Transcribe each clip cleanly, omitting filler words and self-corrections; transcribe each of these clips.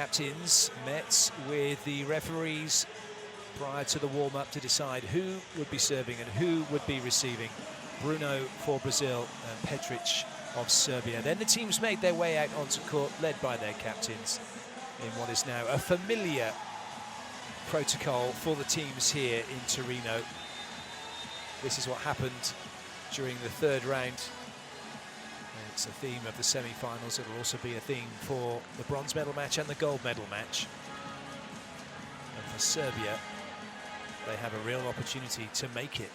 captains met with the referees prior to the warm-up to decide who would be serving and who would be receiving. Bruno for Brazil and Petric of Serbia. Then the teams made their way out onto court, led by their captains, in what is now a familiar protocol for the teams here in Torino. This is what happened during the third round. It's a theme of the semi-finals. It'll also be a theme for the bronze medal match and the gold medal match. And for Serbia, they have a real opportunity to make it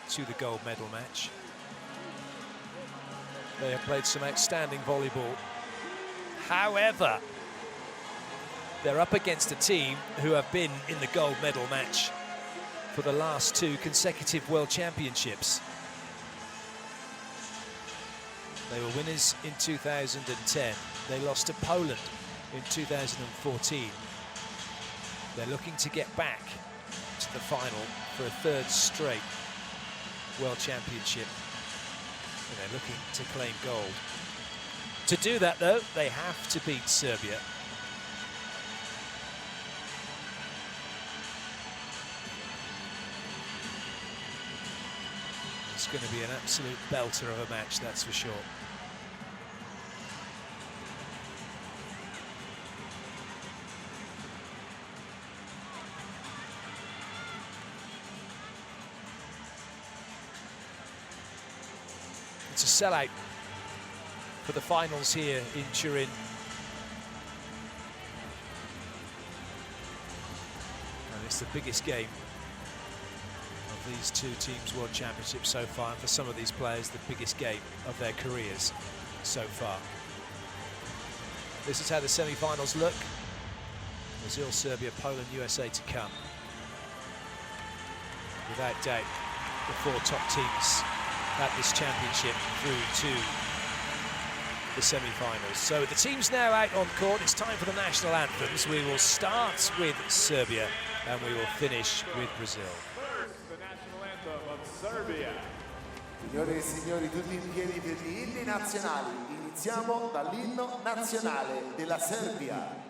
to the gold medal match. They have played some outstanding volleyball. However, they're up against a team who have been in the gold medal match for the last 2 consecutive World Championships. They were winners in 2010. They lost to Poland in 2014. They're looking to get back to the final for a 3rd straight World Championship. And they're looking to claim gold. To do that, though, they have to beat Serbia. It's going to be an absolute belter of a match, that's for sure. It's a sellout for the finals here in Turin. And it's the biggest game of these 2 teams' World Championships so far, and for some of these players, the biggest game of their careers so far. This is how the semi-finals look. Brazil, Serbia, Poland, USA to come. Without doubt, the 4 top teams at this championship through to the semi-finals. So the team's now out on court. It's time for the national anthems. We will start with Serbia and we will finish with Brazil. First, the national anthem of Serbia. Signore e signori, tutti in piedi per gli inni nazionali. Iniziamo dall'inno nazionale della Serbia.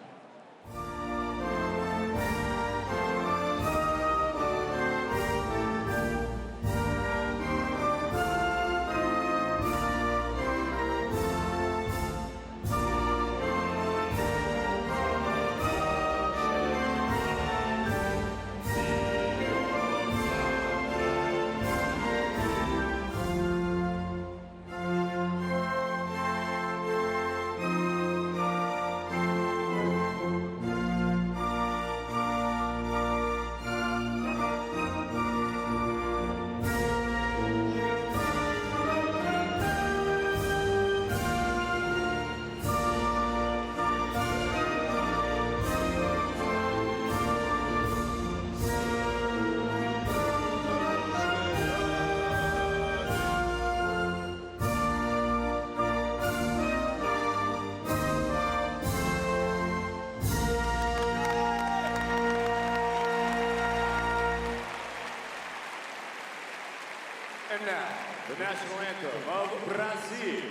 And now, the national anthem of Brazil.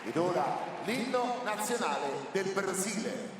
Ed ora l'inno nazionale del Brasile.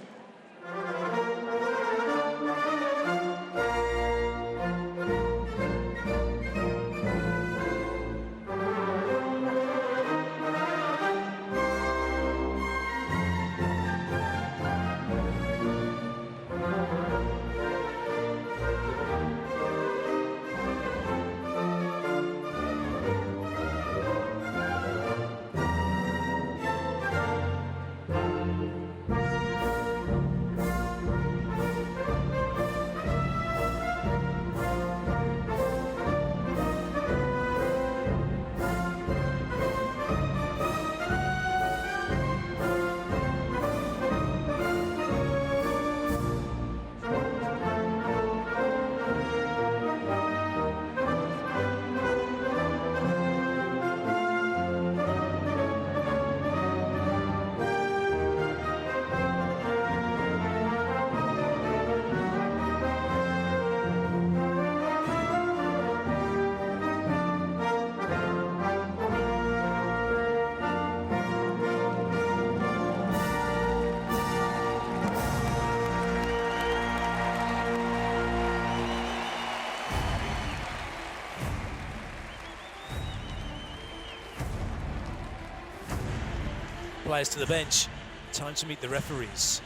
Players to the bench. Time to meet the referees.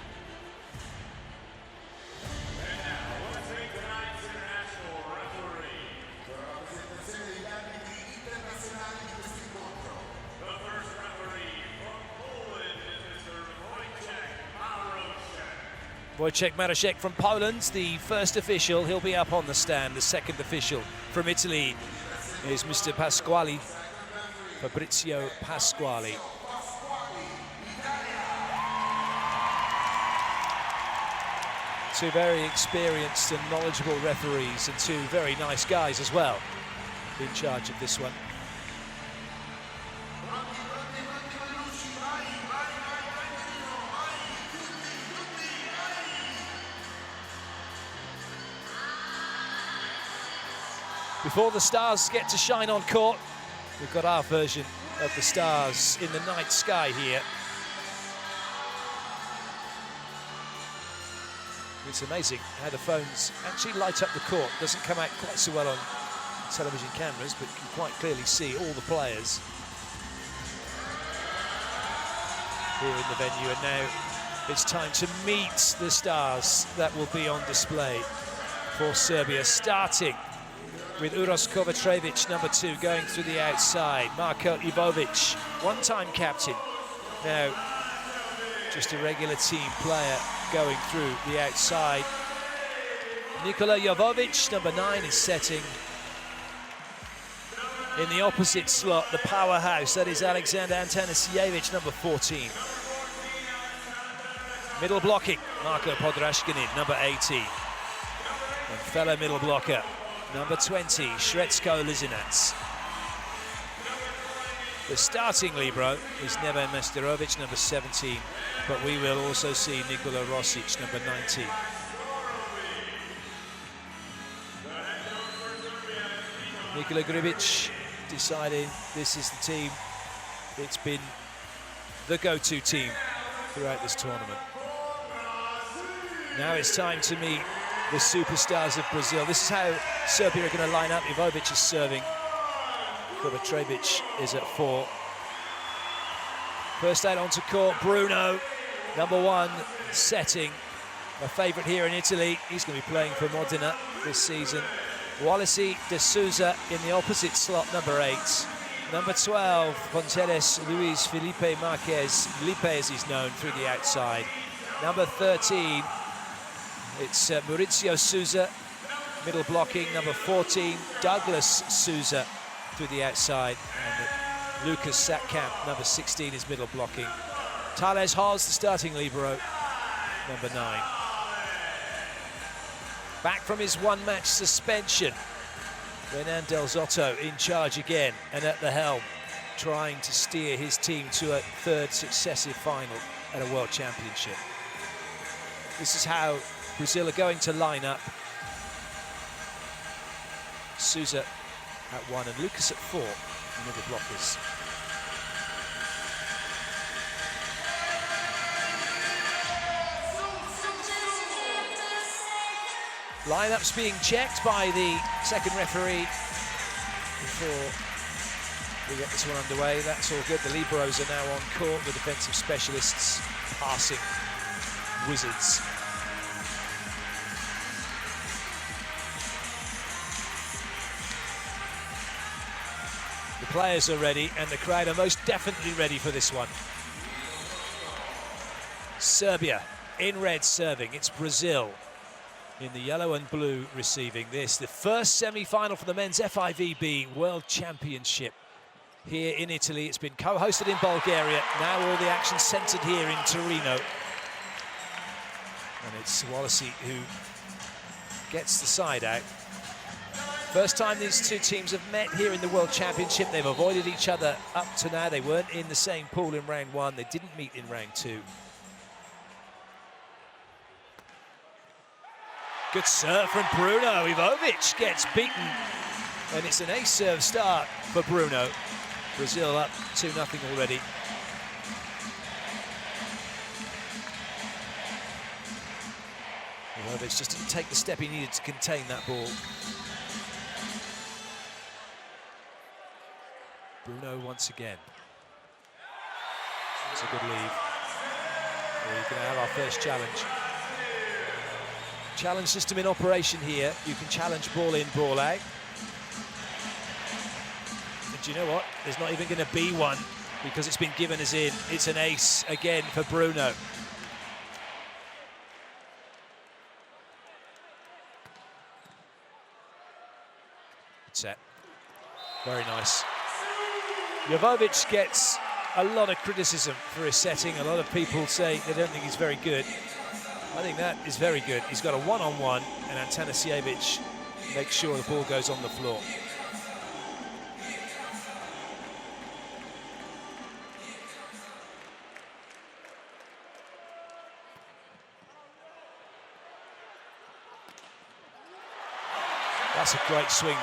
Wojciech Maraszek from Poland, the first official. He'll be up on the stand. The second official from Italy is Mr. Pasquali, Fabrizio Pasquali. Two very experienced and knowledgeable referees, and two very nice guys as well in charge of this one. Before the stars get to shine on court, we've got our version of the stars in the night sky here. It's amazing how the phones actually light up the court. Doesn't come out quite so well on television cameras, but you can quite clearly see all the players here in the venue. And now it's time to meet the stars that will be on display for Serbia, starting with Uros Kovačević, number 2, going through the outside. Marko Ivovic, one-time captain, now just a regular team player going through the outside. Nikola Jovovic, number 9, is setting. In the opposite slot, the powerhouse, that is Alexander Antanasievich, number 14. Middle blocking, Marko Podrashkinin, number 18. And fellow middle blocker, number 20, Sretsko Lizinac. The starting libero is Neven Mesterovic, number 17, but we will also see Nikola Rosic, number 19. Nikola Gribic deciding this is the team. It's been the go-to team throughout this tournament. Now it's time to meet the superstars of Brazil. This is how Serbia are going to line up. Ivovic is serving. Kovačević is at 4. First out onto court, Bruno, number 1, setting. A favourite here in Italy. He's going to be playing for Modena this season. Wallace de Souza in the opposite slot, number 8. Number 12, Fonteles Luis Felipe Marquez. Felipe, as he's known, through the outside. Number 13, it's Maurizio Souza, middle blocking. Number 14, Douglas Souza through the outside. And Lucas Satkamp, number 16, is middle blocking. Thales Hoz, the starting libero, number 9. Back from his one-match suspension, Renan Del Zotto in charge again and at the helm, trying to steer his team to a 3rd successive final at a World Championship. This is how Brazil are going to line up. Souza at 1 and Lucas at 4, middle blockers. Lineups being checked by the second referee before we get this one underway. That's all good. The liberos are now on court, the defensive specialists, passing wizards. The players are ready, and the crowd are most definitely ready for this one. Serbia in red serving. It's Brazil in the yellow and blue receiving this. The first semi-final for the men's FIVB World Championship here in Italy. It's been co-hosted in Bulgaria. Now all the action centred here in Torino. And it's Wallace who gets the side out. First time these two teams have met here in the World Championship. They've avoided each other up to now. They weren't in the same pool in round 1. They didn't meet in round 2. Good serve from Bruno. Ivovic gets beaten. And it's an ace serve start for Bruno. Brazil up 2-0 already. Ivovic just didn't take the step he needed to contain that ball. Bruno once again. It's a good lead. We're going to have our first challenge. Challenge system in operation here. You can challenge ball in, ball out. And do you know what? There's not even going to be one because it's been given as in. It's an ace again for Bruno. Set. Very nice. Jovovic gets a lot of criticism for his setting. A lot of people say they don't think he's very good. I think that is very good. He's got a one-on-one, and Atanasievich makes sure the ball goes on the floor. That's a great swing.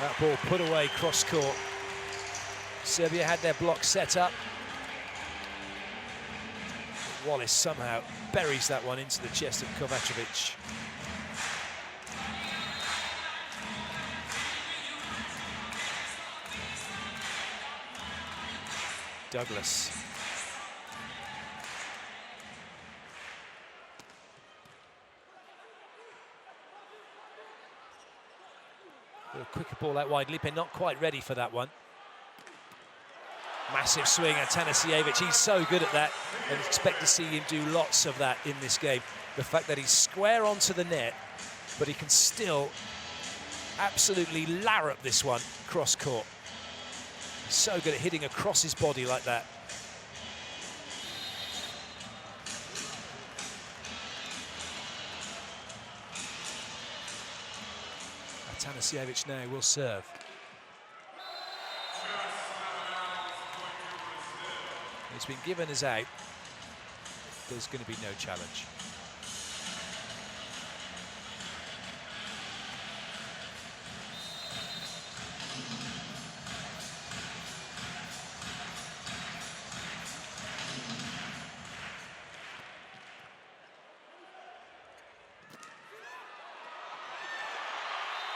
That ball put away cross court. Serbia had their block set up. Wallace somehow buries that one into the chest of Kovacevic. Douglas. A quicker ball out wide. Lipe not quite ready for that one. Massive swing, Atanasievich. He's so good at that, and expect to see him do lots of that in this game. The fact that he's square onto the net, but he can still absolutely larrup this one cross court. He's so good at hitting across his body like that. Atanasievich now will serve. It's been given as out. There's going to be no challenge.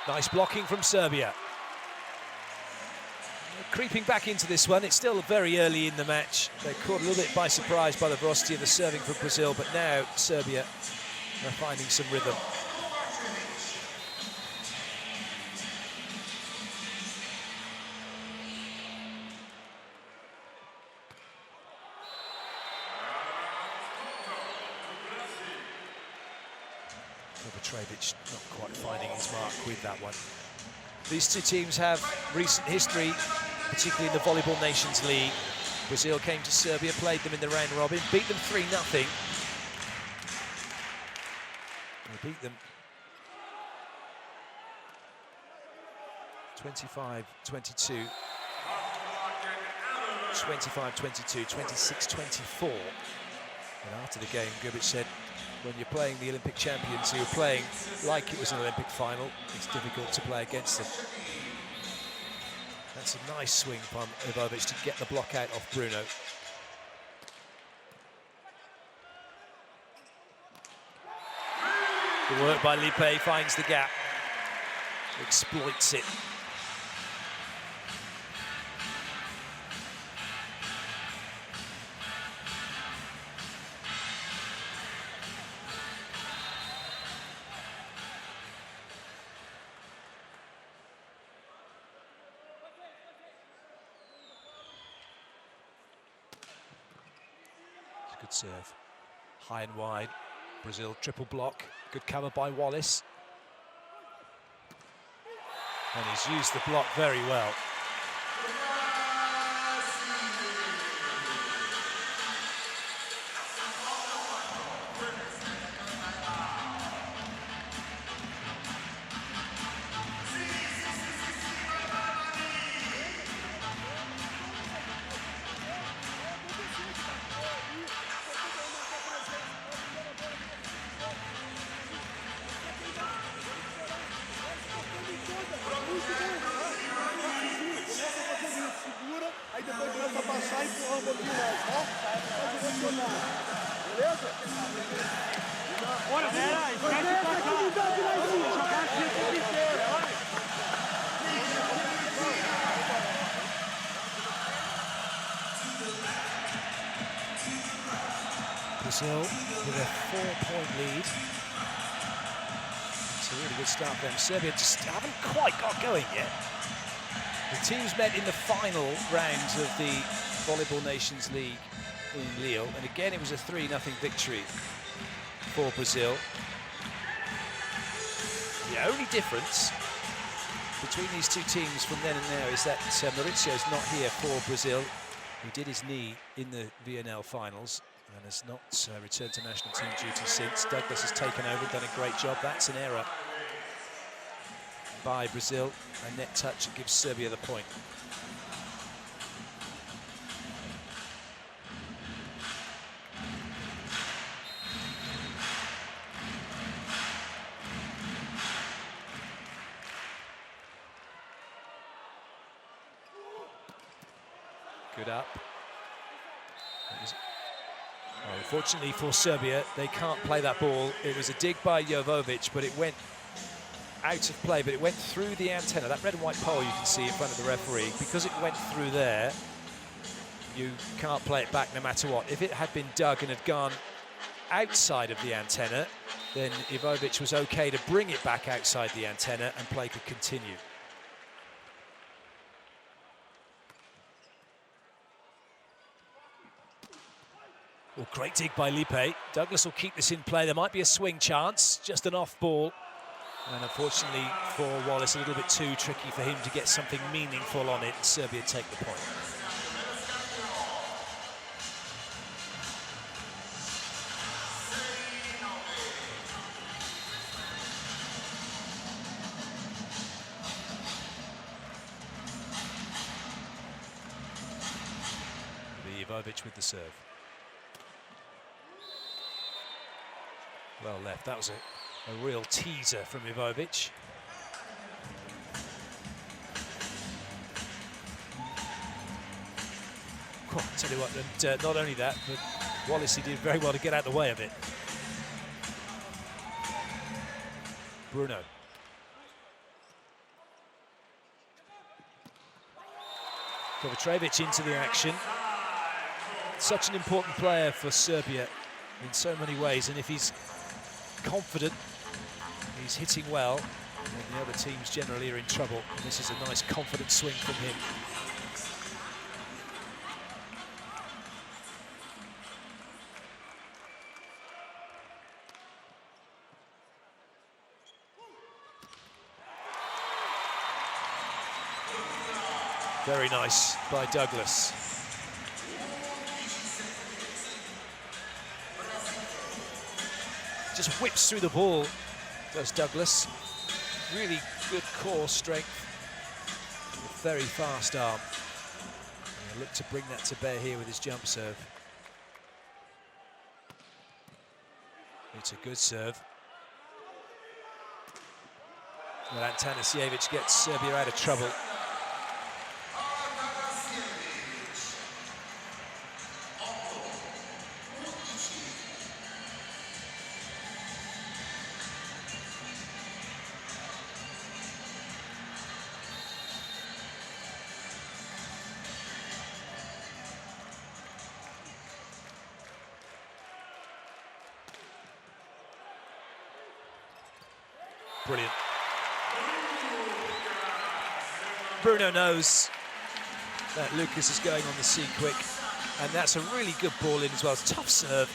Nice blocking from Serbia. Creeping back into this one, it's still very early in the match. They're caught a little bit by surprise by the velocity of the serving from Brazil, but now Serbia are finding some rhythm. Kovacevic not quite finding his mark with that one. These two teams have recent history, particularly in the Volleyball Nations League. Brazil came to Serbia, played them in the round robin, beat them 3-0. They beat them 25-22, 25-22, 26-24. And after the game, Gubic said, when you're playing the Olympic champions, you're playing like it was an Olympic final, it's difficult to play against them. That's a nice swing from Jovovic to get the block out of Bruno. The work by Lipe finds the gap, exploits it. Good serve, high and wide. Brazil triple block, good cover by Wallace. And he's used the block very well. Brazil with a 4-point lead. It's a really good start for them. Serbia just haven't quite got going yet. The teams met in the final round of the Volleyball Nations League in Lille, and again it was a 3-0 victory for Brazil. The only difference between these two teams from then and now is that Mauricio's not here for Brazil. He did his knee in the VNL finals and has not returned to national team duty since. Douglas has taken over, done a great job. That's an error by Brazil. A net touch that gives Serbia the point. Good up. Well, unfortunately for Serbia, they can't play that ball. It was a dig by Jovovic, but it went out of play, but it went through the antenna. That red and white pole you can see in front of the referee, because it went through there, you can't play it back no matter what. If it had been dug and had gone outside of the antenna, then Jovovic was okay to bring it back outside the antenna and play could continue. Well, great dig by Lipe. Douglas will keep this in play. There might be a swing chance, just an off ball. And unfortunately for Wallace, a little bit too tricky for him to get something meaningful on it. Serbia take the point. Jovovic with the serve. Well left. That was a real teaser from Jovovic. Oh, I'll tell you what, and not only that, but Wallace, he did very well to get out of the way of it. Bruno. Kovacevic into the action. Such an important player for Serbia in so many ways, and if he's confident, he's hitting well, and the other teams generally are in trouble. And this is a nice confident swing from him. Very nice by Douglas. Just whips through the ball, does Douglas. Really good core strength, a very fast arm. And he'll look to bring that to bear here with his jump serve. It's a good serve. Well, Antanasiewicz gets Serbia out of trouble. Brilliant. Bruno knows that Lucas is going on the sea quick, and that's a really good ball in as well. It's a tough serve.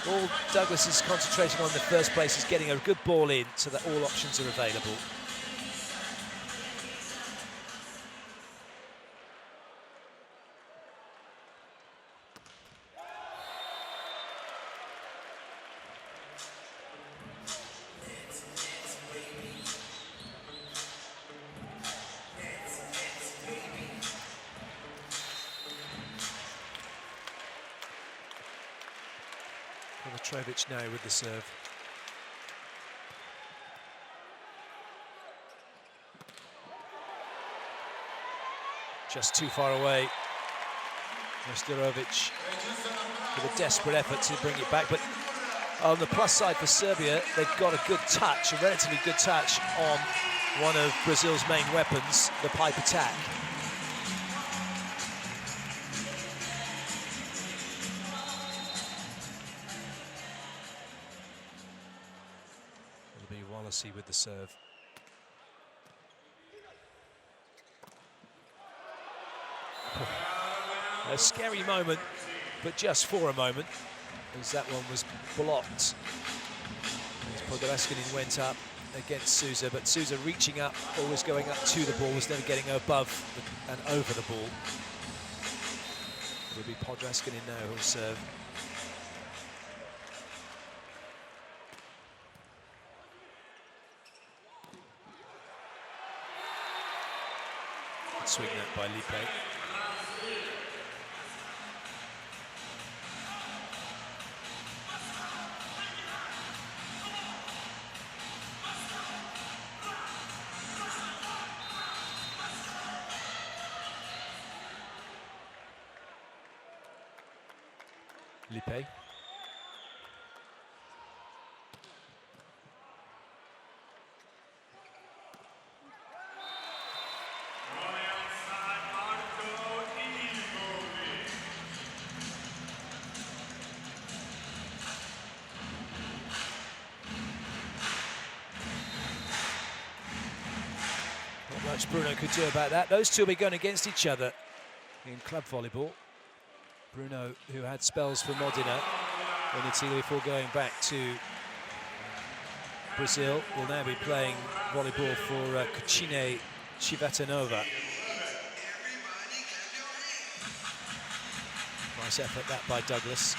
All Douglas is concentrating on in the first place is getting a good ball in so that all options are available. Kovacevic now with the serve. Just too far away. Nestorovic with a desperate effort to bring it back, but on the plus side for Serbia, they've got a good touch, a relatively good touch on one of Brazil's main weapons, the pipe attack. be Wallacey with the serve. A scary moment, but just for a moment, as that one was blocked. As Podraskinin went up against Sousa, but Sousa reaching up, always going up to the ball, was never getting above and over the ball. It'll be Podraskinin now who'll serve. Swing that by Lipe. Lipe. Not much Bruno could do about that. Those two will be going against each other in club volleyball. Bruno, who had spells for Modena in Italy before going back to Brazil, will now be playing volleyball for Cucine Civitanova. Nice effort that by Douglas.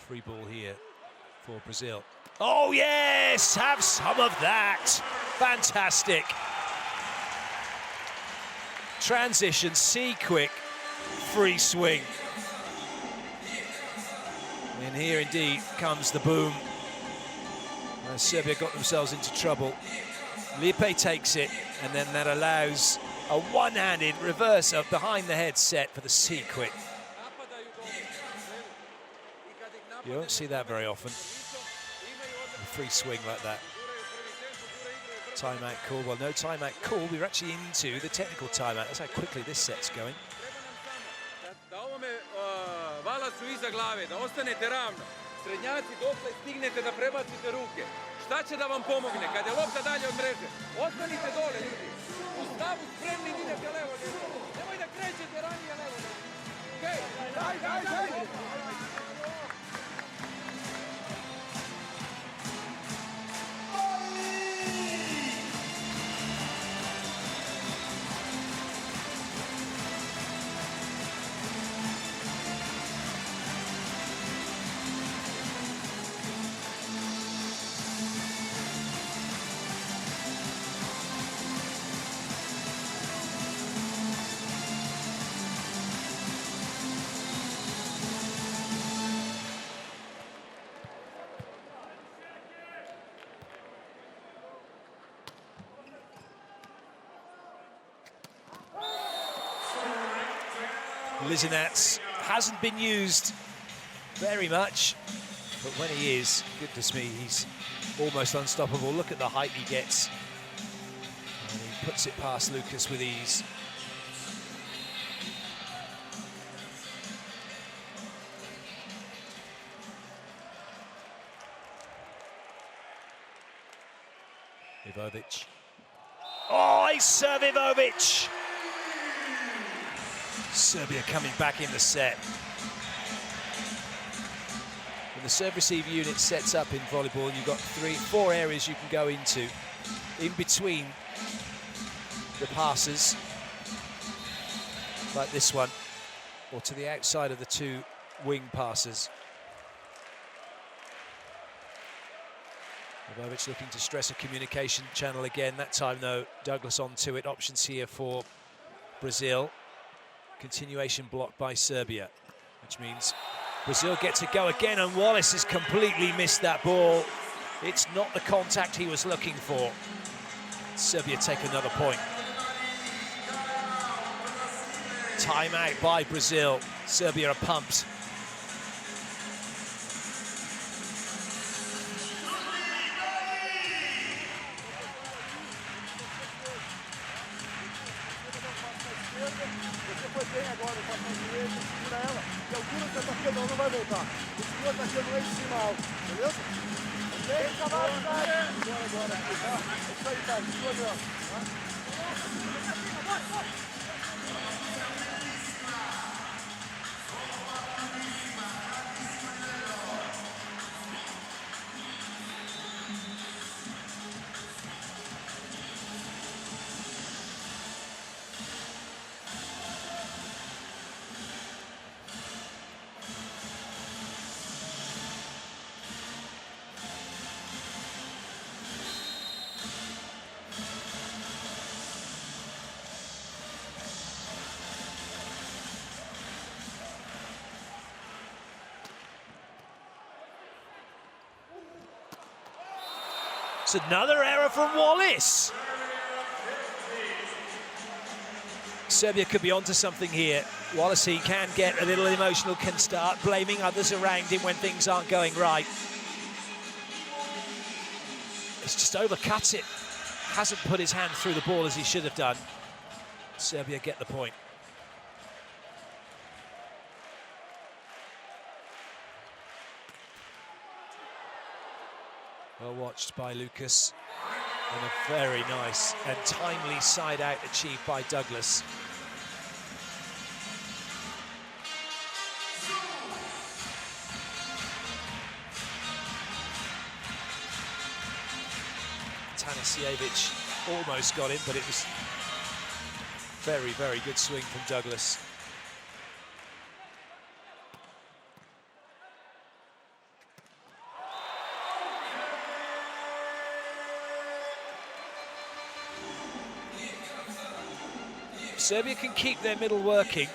Free ball here for Brazil. Oh yes, have some of that. Fantastic. Transition, see quick, free swing. And here indeed comes the boom. Serbia got themselves into trouble. Lipe takes it, and then that allows a one-handed reverse of behind the head set for the see quick. You don't see that very often. A free swing like that. Timeout call. Well, no timeout call. We're actually into the technical timeout. That's how quickly this set's going. Lizinats hasn't been used very much, but when he is, goodness me, he's almost unstoppable. Look at the height he gets. And he puts it past Lucas with ease. Ivovic. Oh, I serve Ivovic! Serbia coming back in the set. When the serve-receive unit sets up in volleyball, you've got 4 areas you can go into. In between the passes, like this one, or to the outside of the 2 wing passes. Ivovic looking to stress a communication channel again. That time, though, Douglas onto it. Options here for Brazil. Continuation blocked by Serbia, which means Brazil gets a go again, and Wallace has completely missed that ball. It's not the contact he was looking for. Serbia take another point. Timeout by Brazil. Serbia are pumped. você não enche de mal, beleza? Ok? Bora. É isso aí, cara. Sua grama. It's another error from Wallace. Serbia could be onto something here. Wallace, he can get a little emotional, can start blaming others around him when things aren't going right. It's just overcuts it. Hasn't put his hand through the ball as he should have done. Serbia get the point. Well watched by Lucas, and a very nice and timely side out achieved by Douglas. Tanasiewicz almost got him, but it was very, very good swing from Douglas. Serbia can keep their middle working,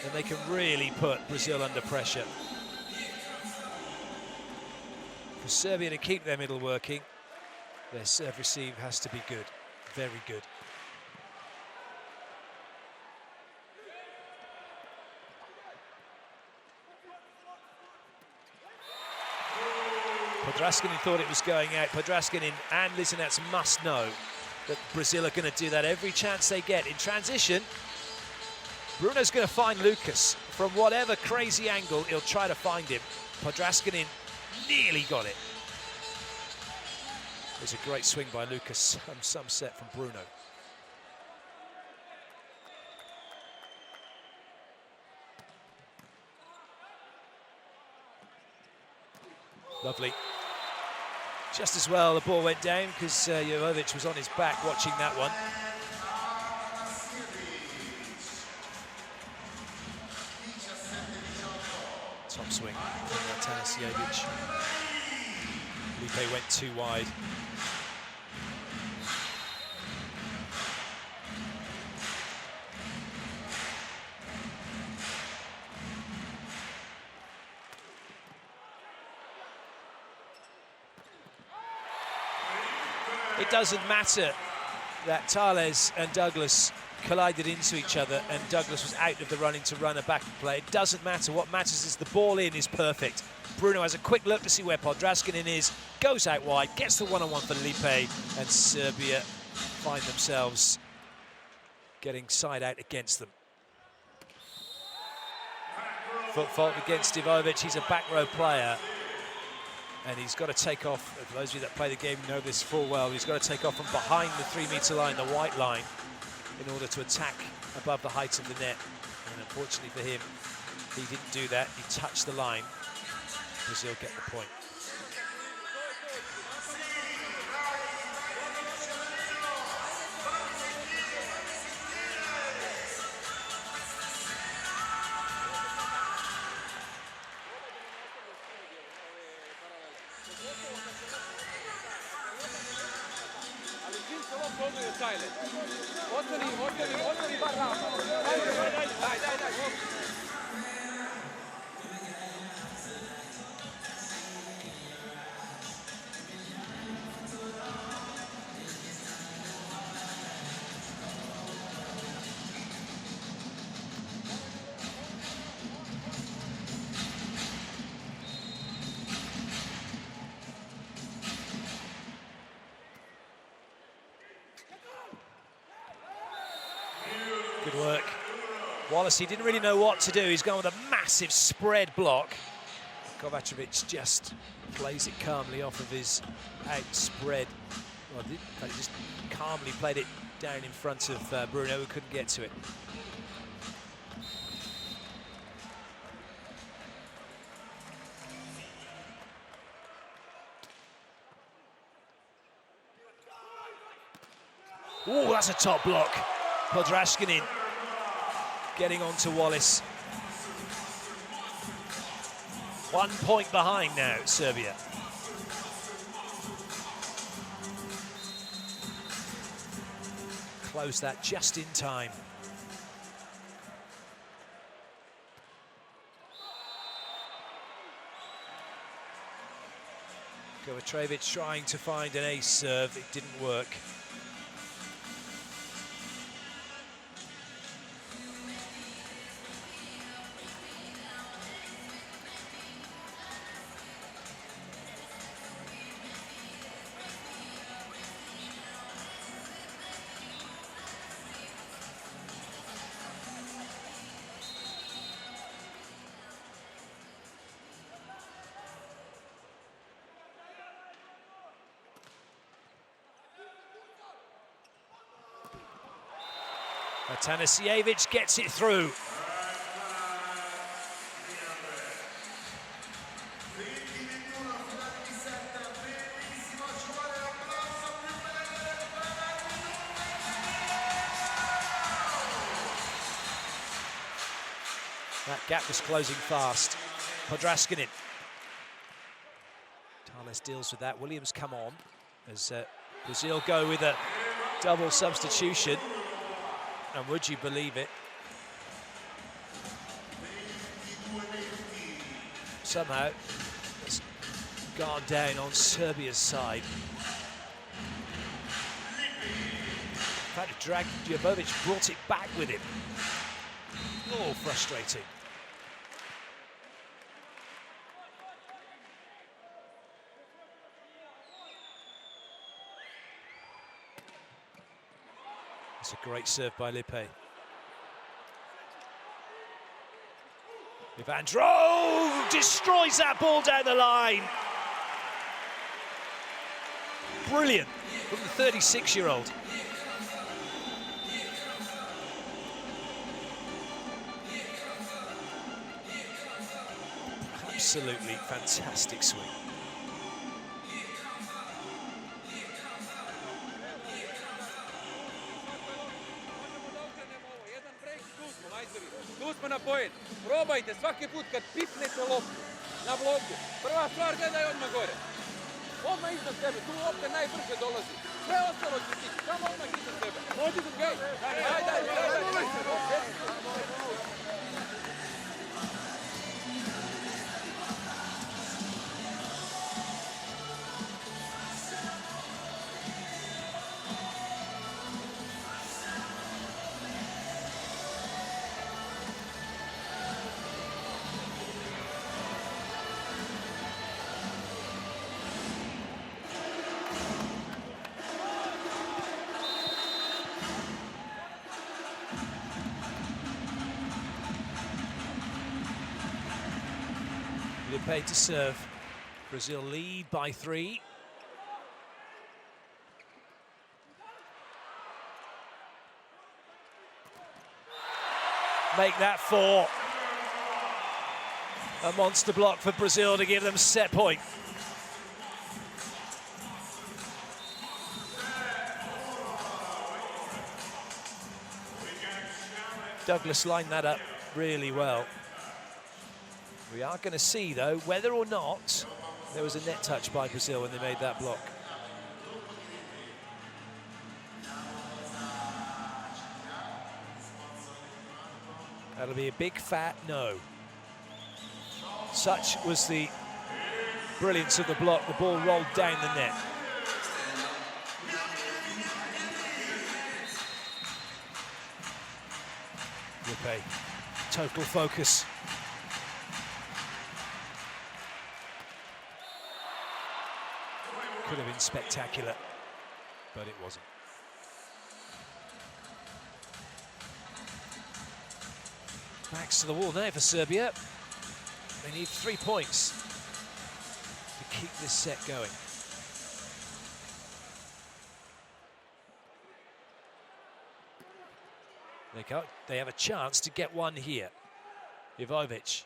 and they can really put Brazil under pressure. For Serbia to keep their middle working, their serve receive has to be good, very good. Podraskanin thought it was going out. Podraskanin and Lisinats must know that Brazil are going to do that every chance they get. In transition, Bruno's going to find Lucas. From whatever crazy angle, he'll try to find him. Podraskanin nearly got it. There's a great swing by Lucas, some set from Bruno. Lovely. Just as well the ball went down because Jovovic was on his back watching that one. Top swing from Tanasiewicz. Lipe went too wide. It doesn't matter that Thales and Douglas collided into each other and Douglas was out of the running to run a back play. It doesn't matter. What matters is the ball in is perfect. Bruno has a quick look to see where Podraskanin is, goes out wide, gets the one-on-one for Lipe, and Serbia find themselves getting side out against them. Foot fault against Divovic. He's a back row player. And he's got to take off, for those of you that play the game know this full well, he's got to take off from behind the 3-meter line, the white line, in order to attack above the height of the net. And unfortunately for him, he didn't do that. He touched the line. Brazil get the point. Good work. Wallace, he didn't really know what to do. He's gone with a massive spread block. Kovacevic just plays it calmly off of his outspread. Well, he just calmly played it down in front of Bruno, who couldn't get to it. Oh, that's a top block. Podrashkinin getting on to Wallace. 1 point behind now, Serbia. Close that just in time. Kovacevic trying to find an ace serve. It didn't work. Atanasievich gets it through. That gap was closing fast. Podrashkinin. Thales deals with that. Williams come on as Brazil go with a double substitution. And would you believe it? Somehow it's gone down on Serbia's side. In fact, Dragovic brought it back with him. Oh, frustrating. It's a great serve by Lippe. Ivandro destroys that ball down the line. Brilliant from the 36-year-old. Absolutely fantastic swing. Tu smo na poen. Probajte svaki put kad pipnete loptu na bloku. Prva stvar gledaj odmah gore. Odmah iznad sebe, tu lopta najbrže dolazi. Sve ostalo će stići, samo odmah iznad sebe. Mođi do gej. Ajde. Lippe to serve. Brazil lead by 3. Make that 4. A monster block for Brazil to give them set point. Douglas lined that up really well. We are going to see, though, whether or not there was a net touch by Brazil when they made that block. That'll be a big fat no. Such was the brilliance of the block. The ball rolled down the net. Lippe, total focus. Could have been spectacular, but it wasn't. Backs to the wall there for Serbia. They need 3 points to keep this set going. They have a chance to get one here. Ivovic.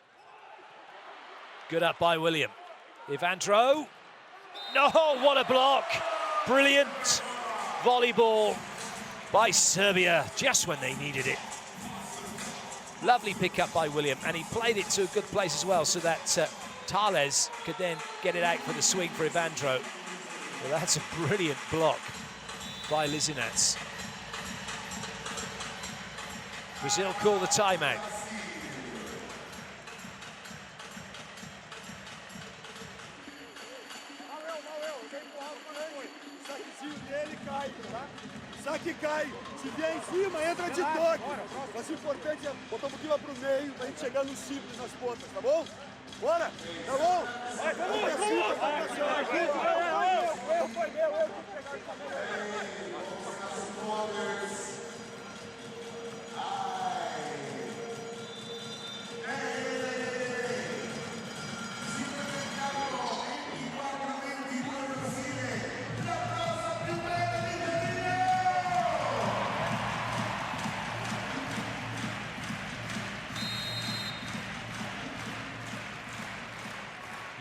Good up by William. Ivandro. No, what a block. Brilliant volleyball by Serbia, just when they needed it. Lovely pick up by William, and he played it to a good place as well, so that Thales could then get it out for the swing for Ivandro. Well, that's a brilliant block by Lizinats. Brazil call the timeout. Saque cai, se vier em cima, entra de toque. Mas o importante é botar um pouquinho lá pro meio, pra gente chegar no simples nas pontas, tá bom? Bora! Tá bom? Vai pra cima, vai pra cima! O erro foi meu, eu tive que pegar o cabelo.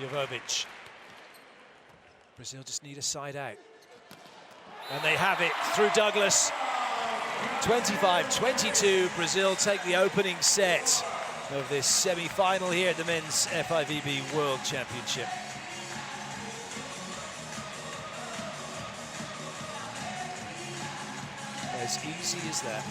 Jovovic. Brazil just need a side out. And they have it through Douglas. 25-22, Brazil take the opening set of this semi-final here at the Men's FIVB World Championship. As easy as that.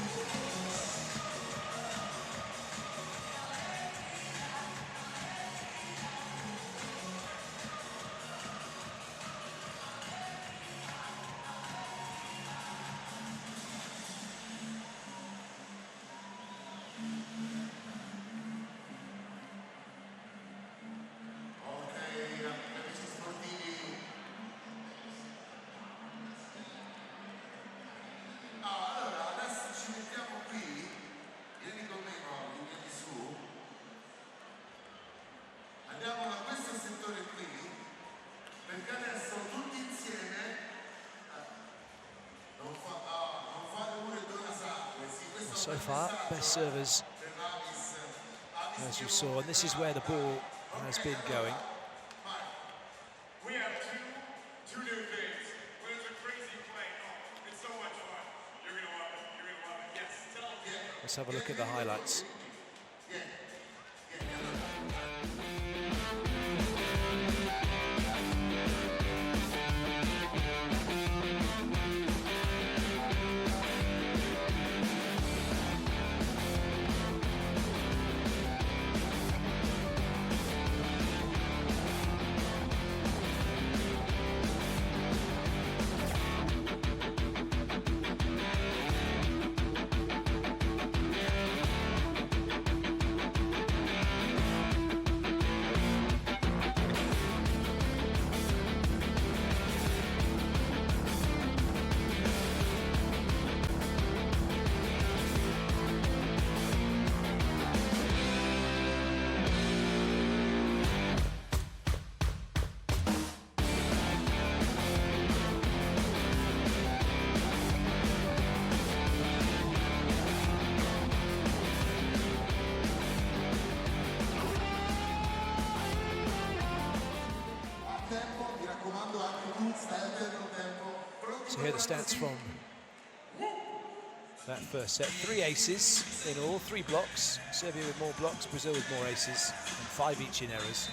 So far, best servers, as you saw, and this is where the ball has been going. We have two new things. Well, it's a crazy play. Oh, it's so much fun. You're gonna love it. You're gonna love it. Yes. Tell them. Let's have a look at the highlights. So here are the stats from that first set. 3 aces in all, 3 blocks. Serbia with more blocks, Brazil with more aces, and 5 each in errors.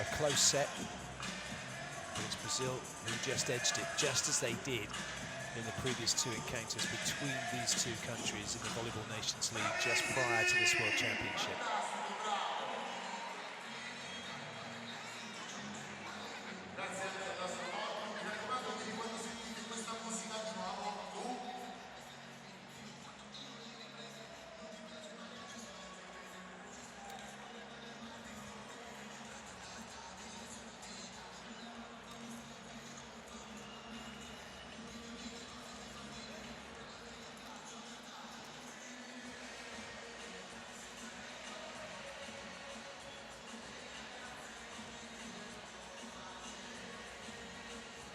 A close set against Brazil, who just edged it, just as they did in the previous 2 encounters between these 2 countries in the Volleyball Nations League just prior to this World Championship.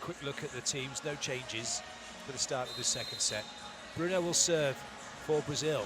quick look at the teams, no changes for the start of the second set. Bruno will serve for Brazil.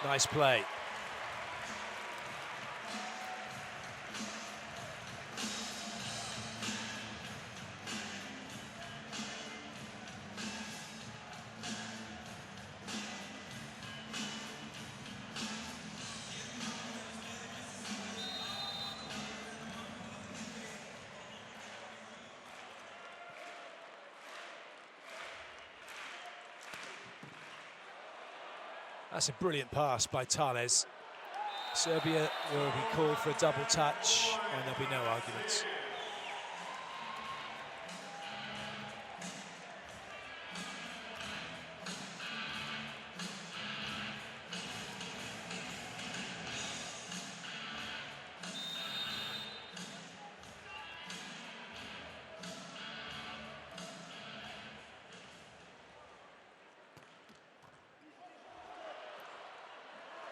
Nice play. That's a brilliant pass by Thales. Serbia will be called for a double touch and there'll be no arguments.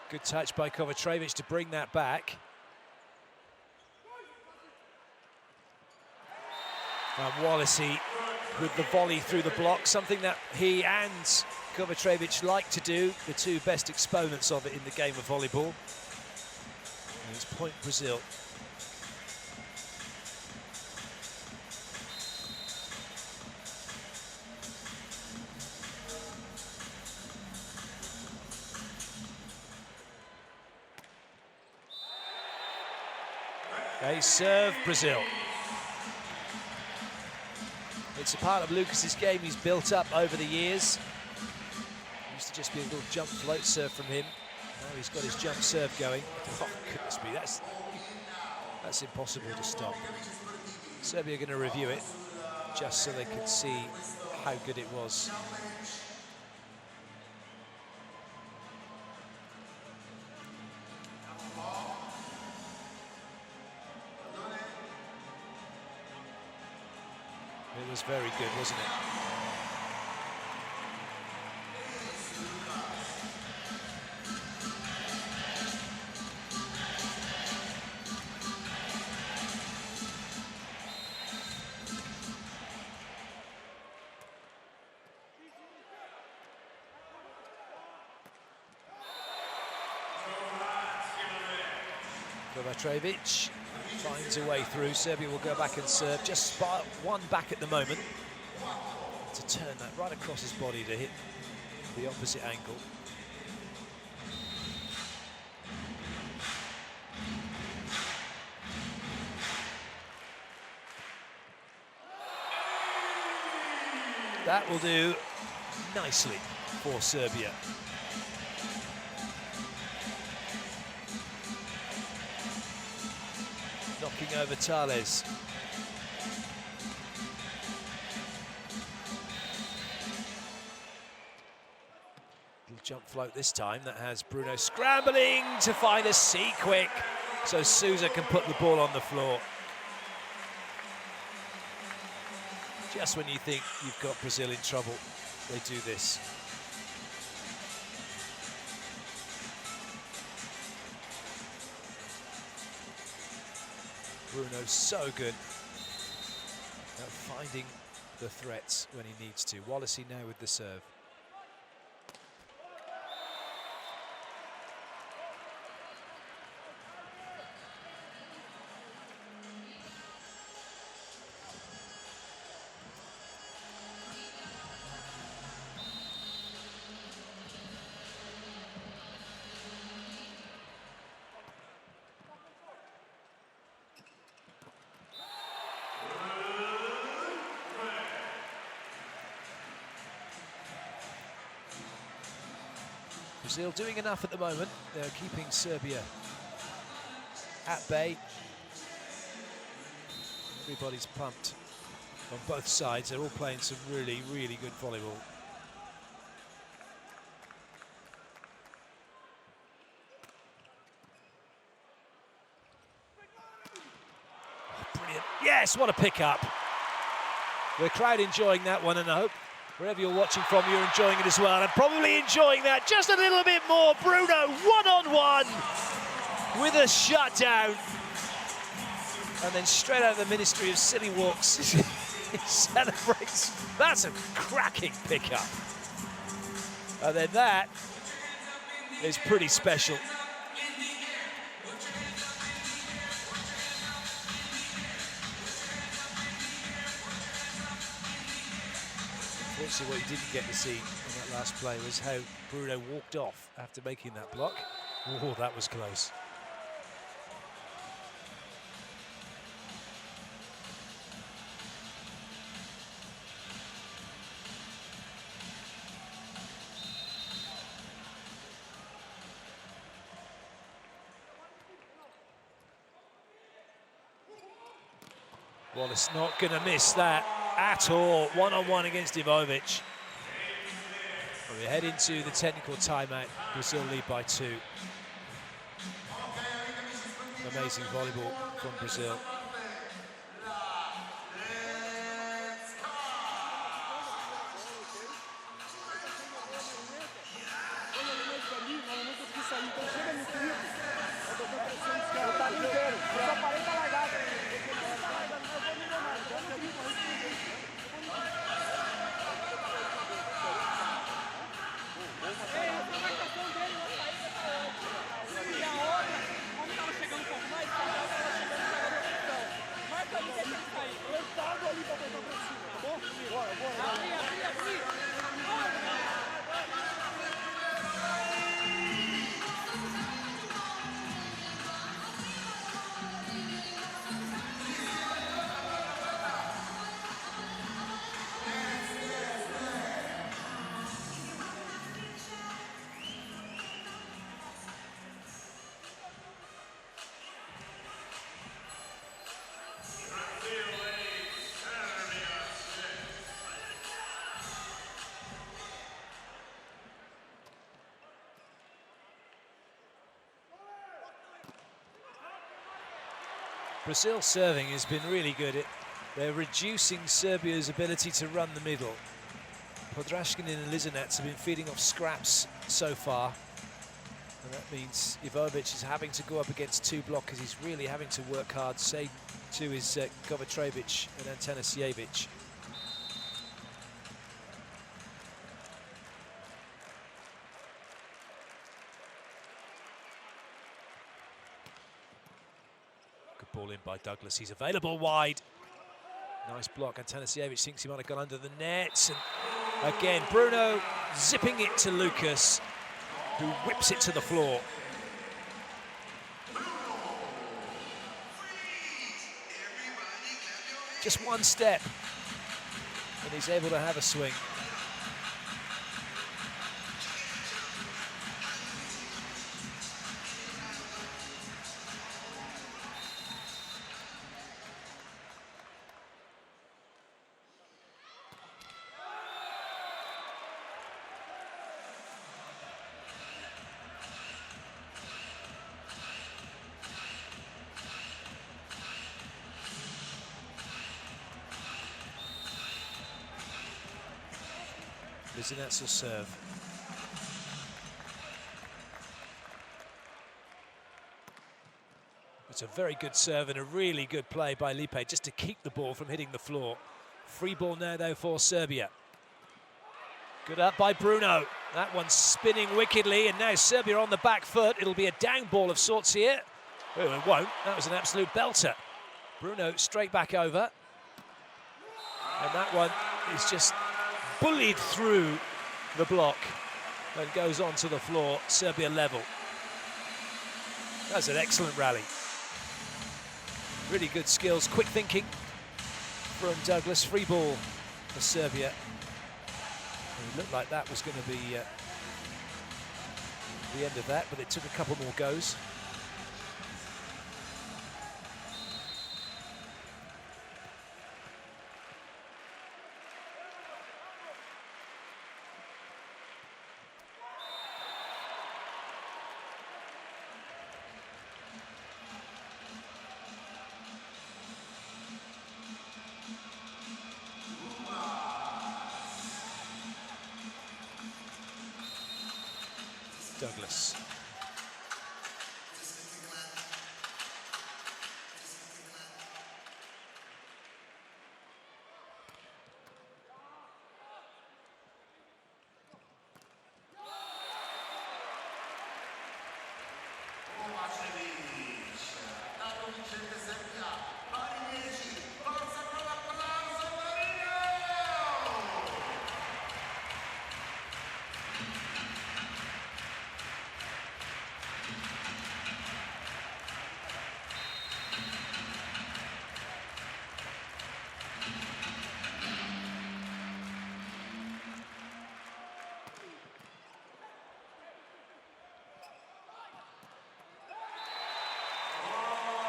Good touch by Kovacevic to bring that back. And Wallacey with the volley through the block, something that he and Kovacevic like to do, the two best exponents of it in the game of volleyball. And it's point Brazil. They serve Brazil. It's a part of Lucas's game he's built up over the years. Used to just be a little jump float serve from him. Now he's got his jump serve going. Oh, goodness me, that's impossible to stop. Serbia are going to review it just so they can see how good it was. It was very good, wasn't it? Kovacevic finds a way through. Serbia will go back and serve. Just one back at the moment to turn that right across his body to hit the opposite angle. That will do nicely for Serbia. Knocking over Thales. Little jump float this time that has Bruno scrambling to find a C-quick so Sousa can put the ball on the floor. Just when you think you've got Brazil in trouble, they do this. Bruno's so good at finding the threats when he needs to. Wallacey now with the serve. Brazil doing enough at the moment. They're keeping Serbia at bay. Everybody's pumped on both sides. They're all playing some really, really good volleyball. Oh, brilliant. Yes, what a pick-up. The crowd enjoying that one, and I hope wherever you're watching from, you're enjoying it as well, and probably enjoying that just a little bit more. Bruno, one-on-one with a shutdown. And then straight out of the Ministry of Silly Walks, he celebrates. That's a cracking pickup. And then that is pretty special. Unfortunately, what you didn't get to see in that last play was how Bruno walked off after making that block. Oh, that was close. Wallace not going to miss that at all. One-on-one against Ivovic. Well, we head into the technical timeout. Brazil lead by 2. Amazing volleyball from Brazil. Brazil serving has been really good. They're reducing Serbia's ability to run the middle. Podrashkin and Lizinets have been feeding off scraps so far. And that means Ivovic is having to go up against 2 blockers. He's really having to work hard, say to his Kovačević and Antanasijević. Ball in by Douglas. He's available wide. Nice block. Antanasijević thinks he might have gone under the net. And again, Bruno zipping it to Lucas, who whips it to the floor. Just one step, and he's able to have a swing. Lizinets will serve. It's a very good serve and a really good play by Lipe just to keep the ball from hitting the floor. Free ball now though for Serbia. Good up by Bruno. That one's spinning wickedly, and now Serbia on the back foot. It'll be a down ball of sorts here. Oh, it won't. That was an absolute belter. Bruno straight back over. And that one is just bullied through the block and goes onto the floor. Serbia level. That's an excellent rally. Really good skills, quick thinking from Douglas. Free ball for Serbia. It looked like that was going to be the end of that, but it took a couple more goes. Douglas.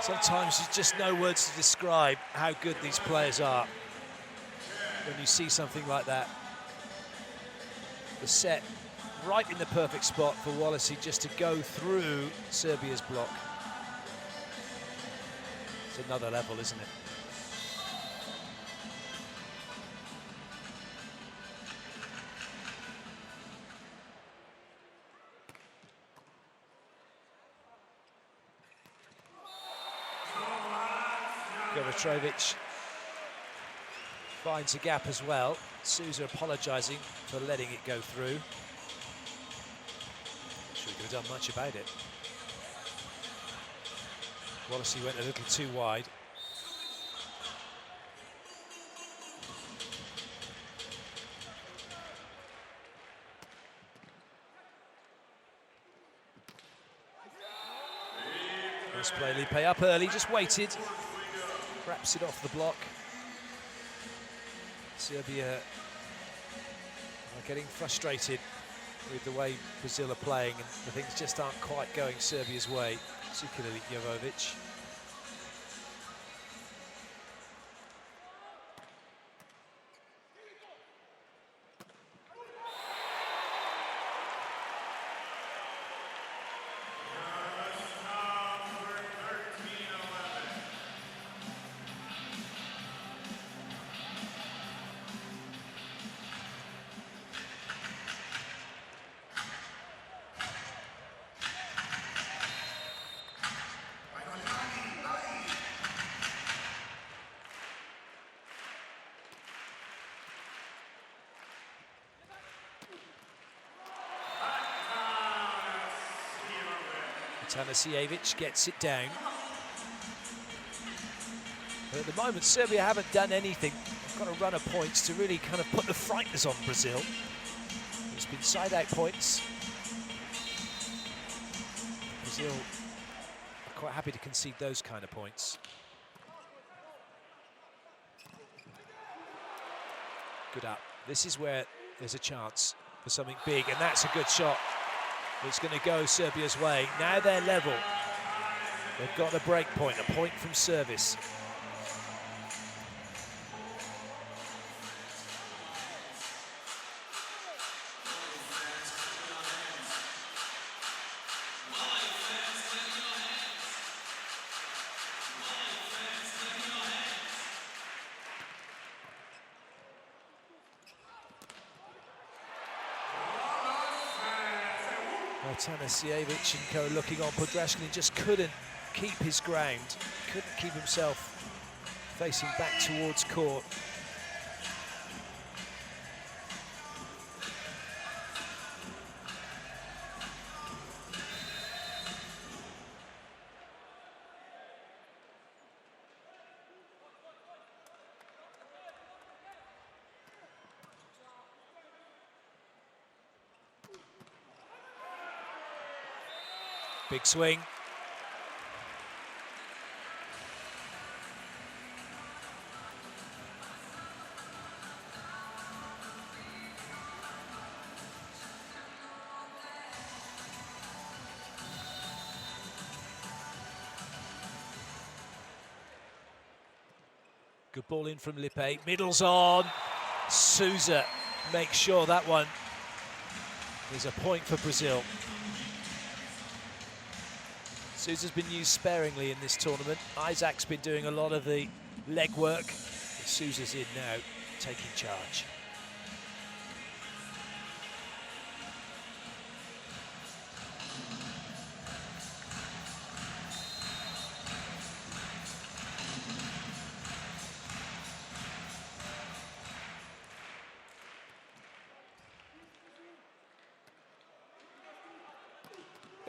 Sometimes there's just no words to describe how good these players are when you see something like that. The set right in the perfect spot for Wallacey just to go through Serbia's block. It's another level, isn't it? Govatrovic finds a gap as well. Sousa apologising for letting it go through. Not sure he could have done much about it. Wallacey went a little too wide. Nice play, Lipe up early, just waited. Wraps it off the block. Serbia are getting frustrated with the way Brazil are playing, and the things just aren't quite going Serbia's way, particularly Jovovic. Tanasijevic gets it down. But at the moment, Serbia haven't done anything. They've got a run of points to really kind of put the frighteners on Brazil. It's been side-out points. Brazil are quite happy to concede those kind of points. Good up. This is where there's a chance for something big, and that's a good shot. It's going to go Serbia's way. Now they're level. They've got a break point, a point from service. Tanasijevic and co looking on. Podrashkin just couldn't keep his ground, couldn't keep himself facing back towards court. Big swing. Good ball in from Lippe. Middle's on. Souza makes sure that one is a point for Brazil. Souza's been used sparingly in this tournament. Isaac's been doing a lot of the legwork. Souza's in now, taking charge.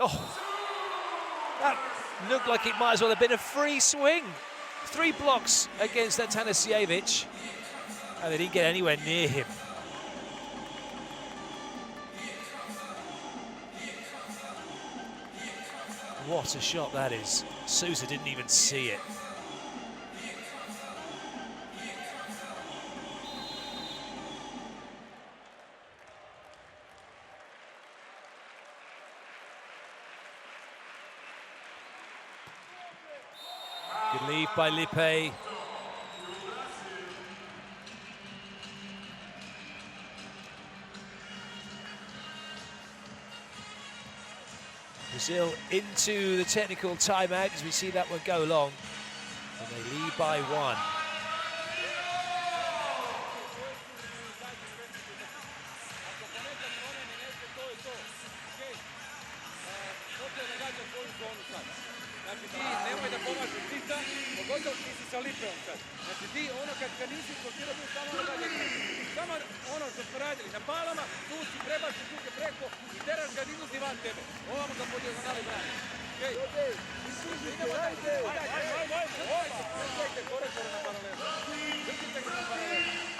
Oh, that looked like it might as well have been a free swing. 3 blocks against Atanasievich, and they didn't get anywhere near him. What a shot that is. Souza didn't even see it. Good leave by Lippe. Brazil into the technical timeout as we see that one go long. And they lead by 1. Znači ti nemoj da pomažeš Tita, pogotovo ti si sa Lipeom sad. Znači ti ono kad nisi blokirao tu samo ono dalje. Samo ono što smo radili na palama, tu si prebačiš ruke preko i teraš ga izlazi van tebe. Ovamo ga po dijagonali brani. Okej? Idemo dalje. Držite korektora na paralelu. Držite ga na paralelu.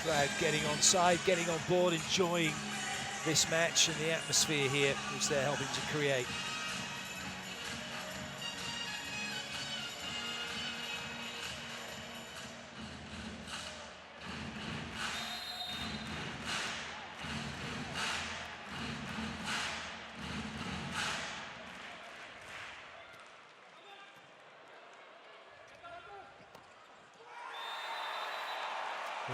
Crowd getting on side, getting on board, enjoying this match and the atmosphere here, which they're helping to create.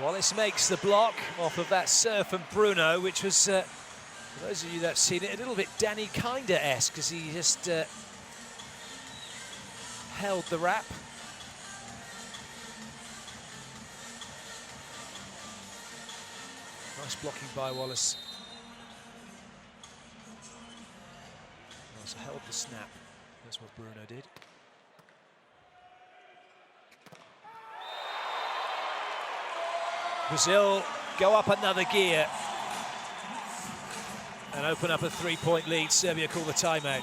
Wallace makes the block off of that serve from Bruno, which was, for those of you that have seen it, a little bit Danny Kinder-esque as he just held the wrap. Nice blocking by Wallace. Also held the snap. That's what Bruno did. Brazil go up another gear and open up a 3-point lead. Serbia call the timeout.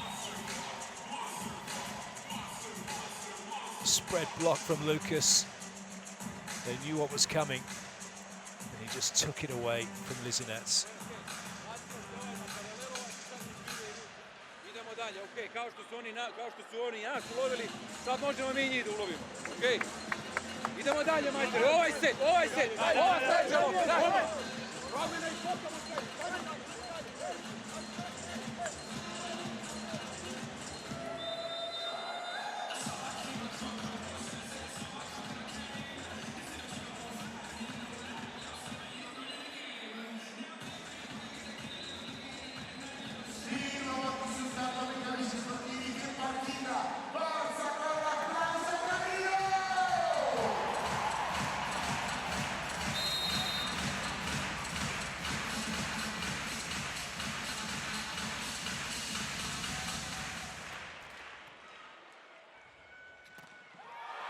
Spread block from Lucas. They knew what was coming, and he just took it away from Lizinats. Idemo dalje, okej, kao što su oni nas ulovili, sad možemo mi njih da ulovimo, okej? Idemo dalje, majstori, ovaj set, ova sređamo, daj!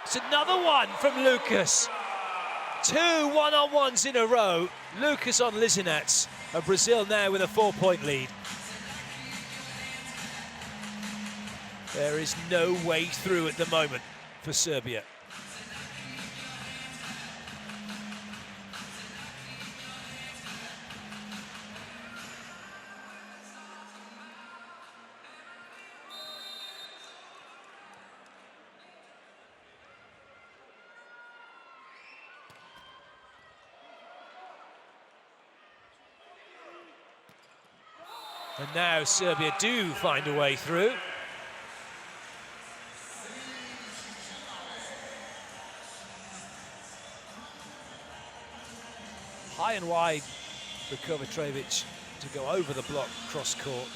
It's another one from Lucas. 2 one-on-ones in a row. Lucas on Lizinats, and Brazil now with a 4-point lead. There is no way through at the moment for Serbia. And now Serbia do find a way through. High and wide for Kovacevic to go over the block cross court.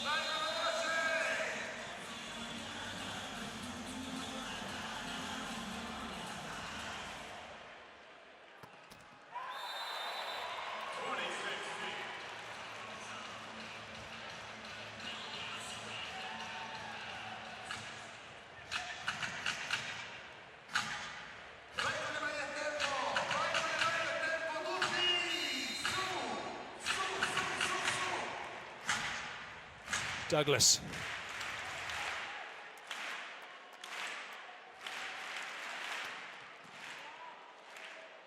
Douglas.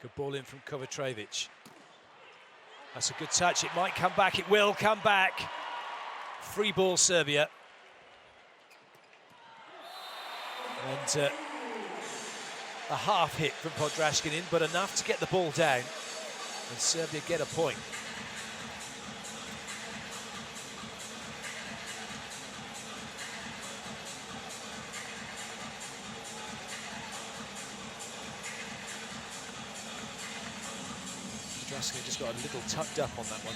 Good ball in from Kovacevic. That's a good touch. It might come back. It will come back. Free ball, Serbia. And a half hit from Podrashkinin, but enough to get the ball down. And Serbia get a point. Podrashkinin just got a little tucked up on that one.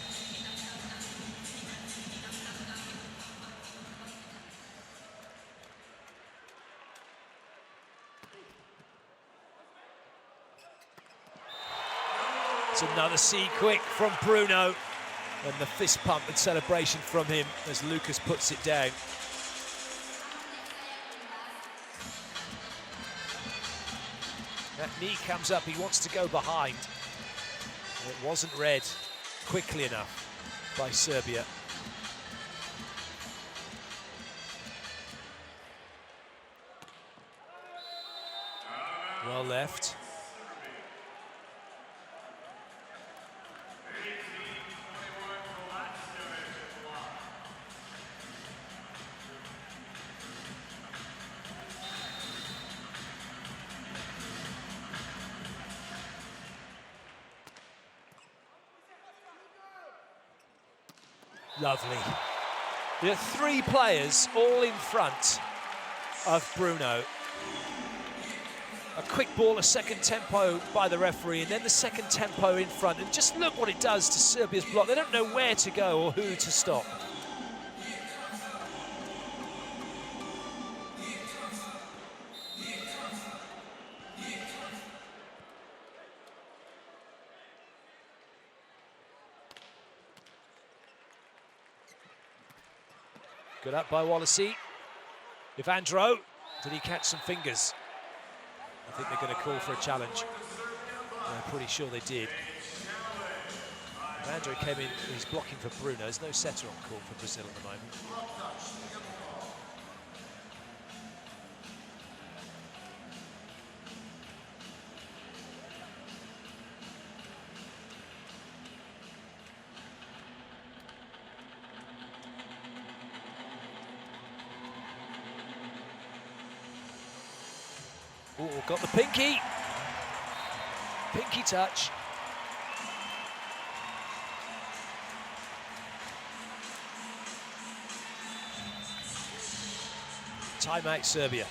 It's another C-quick from Bruno, and the fist pump and celebration from him as Lucas puts it down. That knee comes up, he wants to go behind. It wasn't read quickly enough by Serbia. Well left. Lovely. There are three players all in front of Bruno. A quick ball, a second tempo by the referee, and then the second tempo in front. And just look what it does to Serbia's block. They don't know where to go or who to stop. Good up by Wallacey. Ivandro, did he catch some fingers? I think they're going to call for a challenge. I'm pretty sure they did. Ivandro came in, he's blocking for Bruno. There's no setter on court for Brazil at the moment. Oh, got the pinky. Pinky touch. Timeout, Serbia.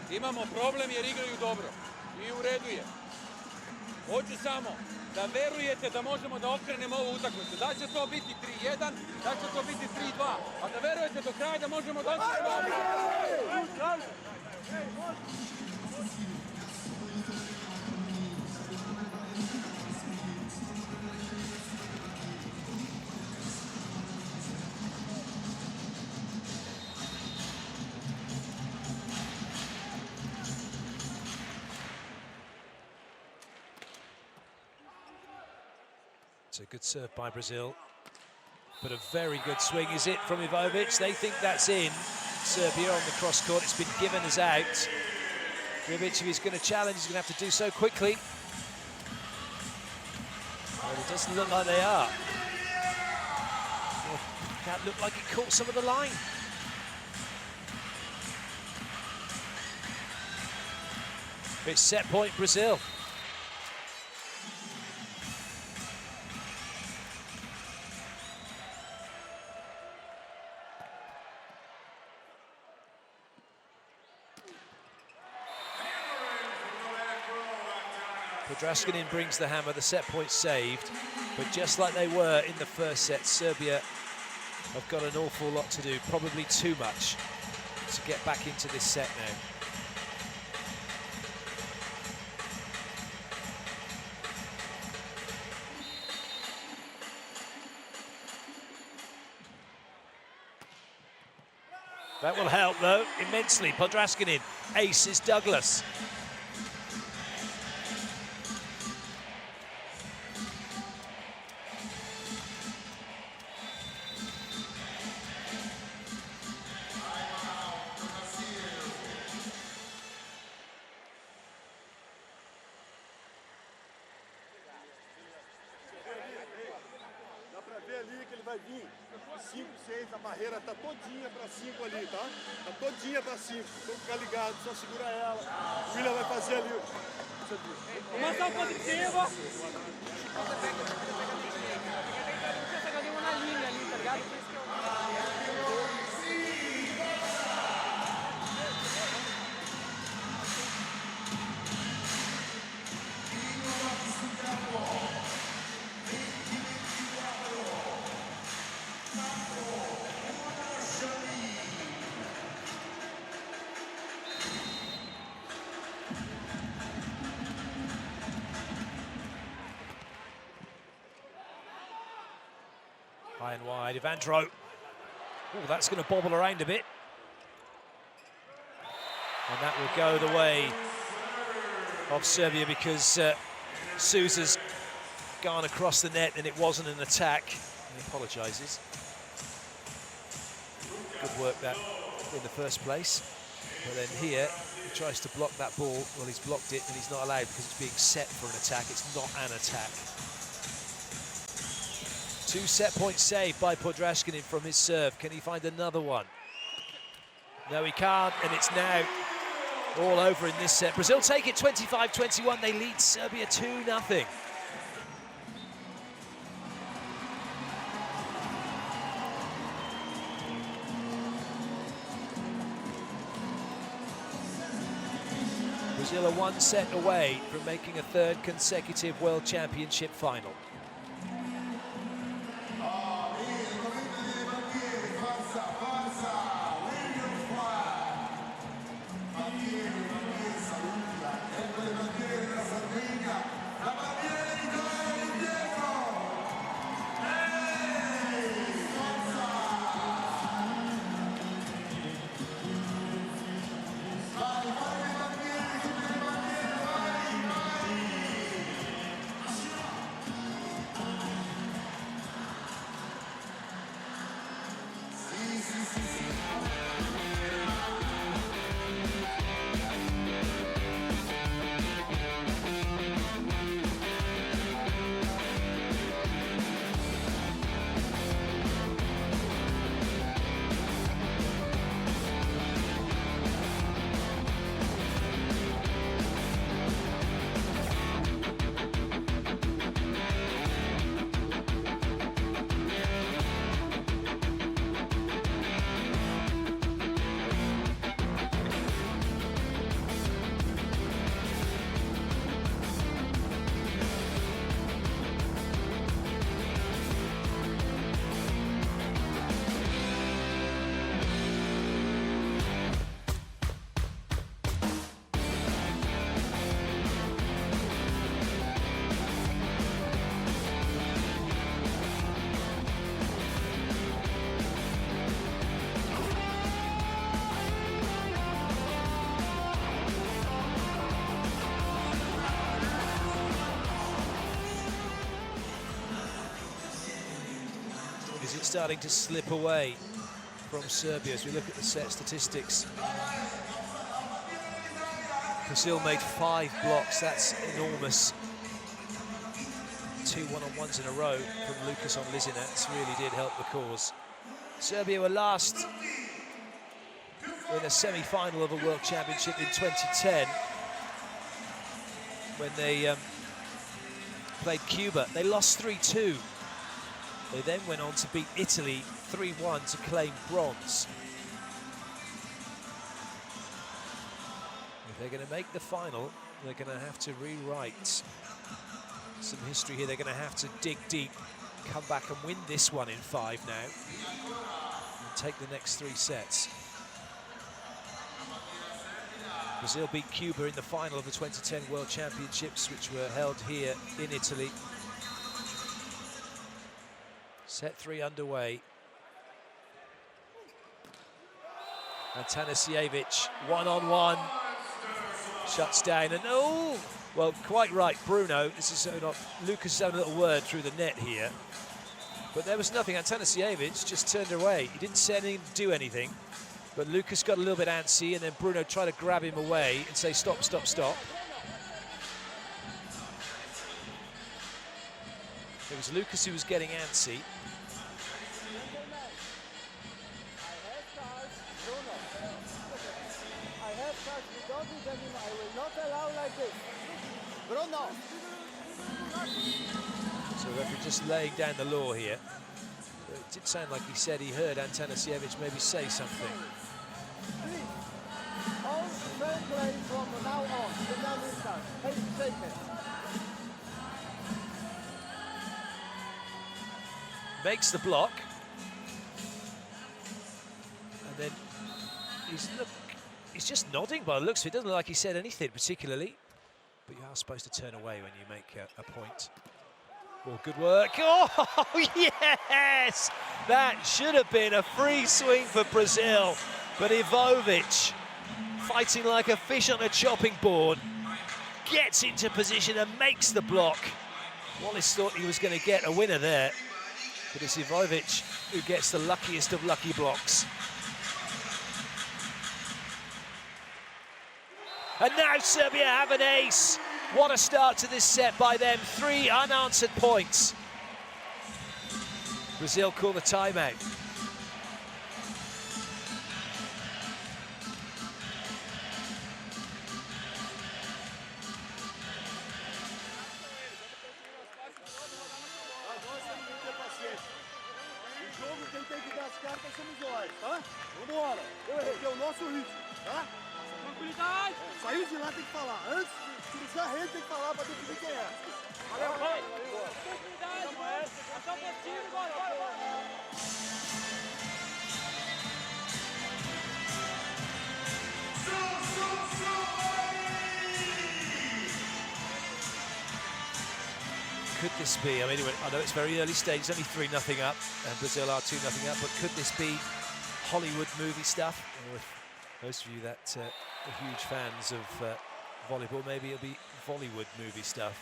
Imamo problem jer igraju dobro i u redu je. Hoću samo da verujete da možemo da okrenemo ovu utakmicu. Da će to biti 3-1, da će to biti 3-2, a da verujete do kraja da možemo da okrenemo ovu utakmicu. It's a good serve by Brazil, but a very good swing is it from Ivovic. They think that's in. Serbia on the cross court. It's been given as out. Gribic, if he's going to challenge, he's going to have to do so quickly. Well, it doesn't look like they are. Well, that looked like it caught some of the line. It's set point Brazil. Podraskinin brings the hammer, the set point saved, but just like they were in the first set, Serbia have got an awful lot to do, probably too much, to get back into this set now. That will help, though, immensely. Podraskinin aces Douglas. Dá pra ver ali que ele vai vir 5, 6, a barreira tá todinha pra 5 ali, tá? Tá todinha pra 5. Então fica ligado, só segura ela. O William vai fazer ali. Começa o positivo. Pega uma linha ali, tá ligado? High and wide, Evandro. Oh, that's going to bobble around a bit. And that will go the way of Serbia because Sousa's gone across the net and it wasn't an attack. He apologises. Good work that in the first place. But then here, he tries to block that ball. Well, he's blocked it and he's not allowed because it's being set for an attack. It's not an attack. 2 set points saved by Podraskinin from his serve. Can he find another one? No, he can't, and it's now all over in this set. Brazil take it 25-21. They lead Serbia 2-0. Brazil are 1 set away from making a 3rd consecutive World Championship final. Is it starting to slip away from Serbia. As we look at the set statistics, Brazil made 5 blocks. That's enormous. 2 one-on-ones in a row from Lucas on Lizinets really did help the cause. Serbia were last in a semi-final of a World Championship in 2010 when they played Cuba. They lost 3-2. They then went on to beat Italy 3-1 to claim bronze. If they're going to make the final, they're going to have to rewrite some history here. They're going to have to dig deep, come back and win this one in 5 now, and take the next 3 sets. Brazil beat Cuba in the final of the 2010 World Championships, which were held here in Italy. Set 3 underway. Atanasievich, one-on-one, shuts down, and oh, well, quite right, Bruno. This is not Lucas' own little word through the net here, but there was nothing. Atanasievich just turned away. He didn't say anything, do anything, but Lucas got a little bit antsy, and then Bruno tried to grab him away and say, stop, stop, stop. It was Lucas who was getting antsy. I will not allow like this. Bruno. So the referee just laying down the law here. But it did sound like he said he heard Atanasievich maybe say something. Please, all fair play from now on. The time will start. Hey, shake it. Makes the block. And then he's just nodding by the looks of it. Doesn't look like he said anything particularly. But you are supposed to turn away when you make a point. Oh, good work. Oh, yes! That should have been a free swing for Brazil. But Ivovic, fighting like a fish on a chopping board, gets into position and makes the block. Wallace thought he was going to get a winner there. But it's Ivovic who gets the luckiest of lucky blocks. And now Serbia have an ace. What a start to this set by them. 3 unanswered points. Brazil call the timeout. Quem tem que dar as cartas somos nós, tá? Vambora. Eu errei, é o nosso ritmo, tá? Tranquilidade. Saiu de lá, tem que falar. Antes, se precisar rede, tem que falar pra definir quem é. Valeu, vai. Tranquilidade, mano. Passar por time, bora, bora, bora. Could this be, I mean, I know it's very early stage, it's only 3-0 up, and Brazil are 2-0 up, but could this be Hollywood movie stuff? Or if most of you that are huge fans of volleyball, maybe it'll be Bollywood movie stuff.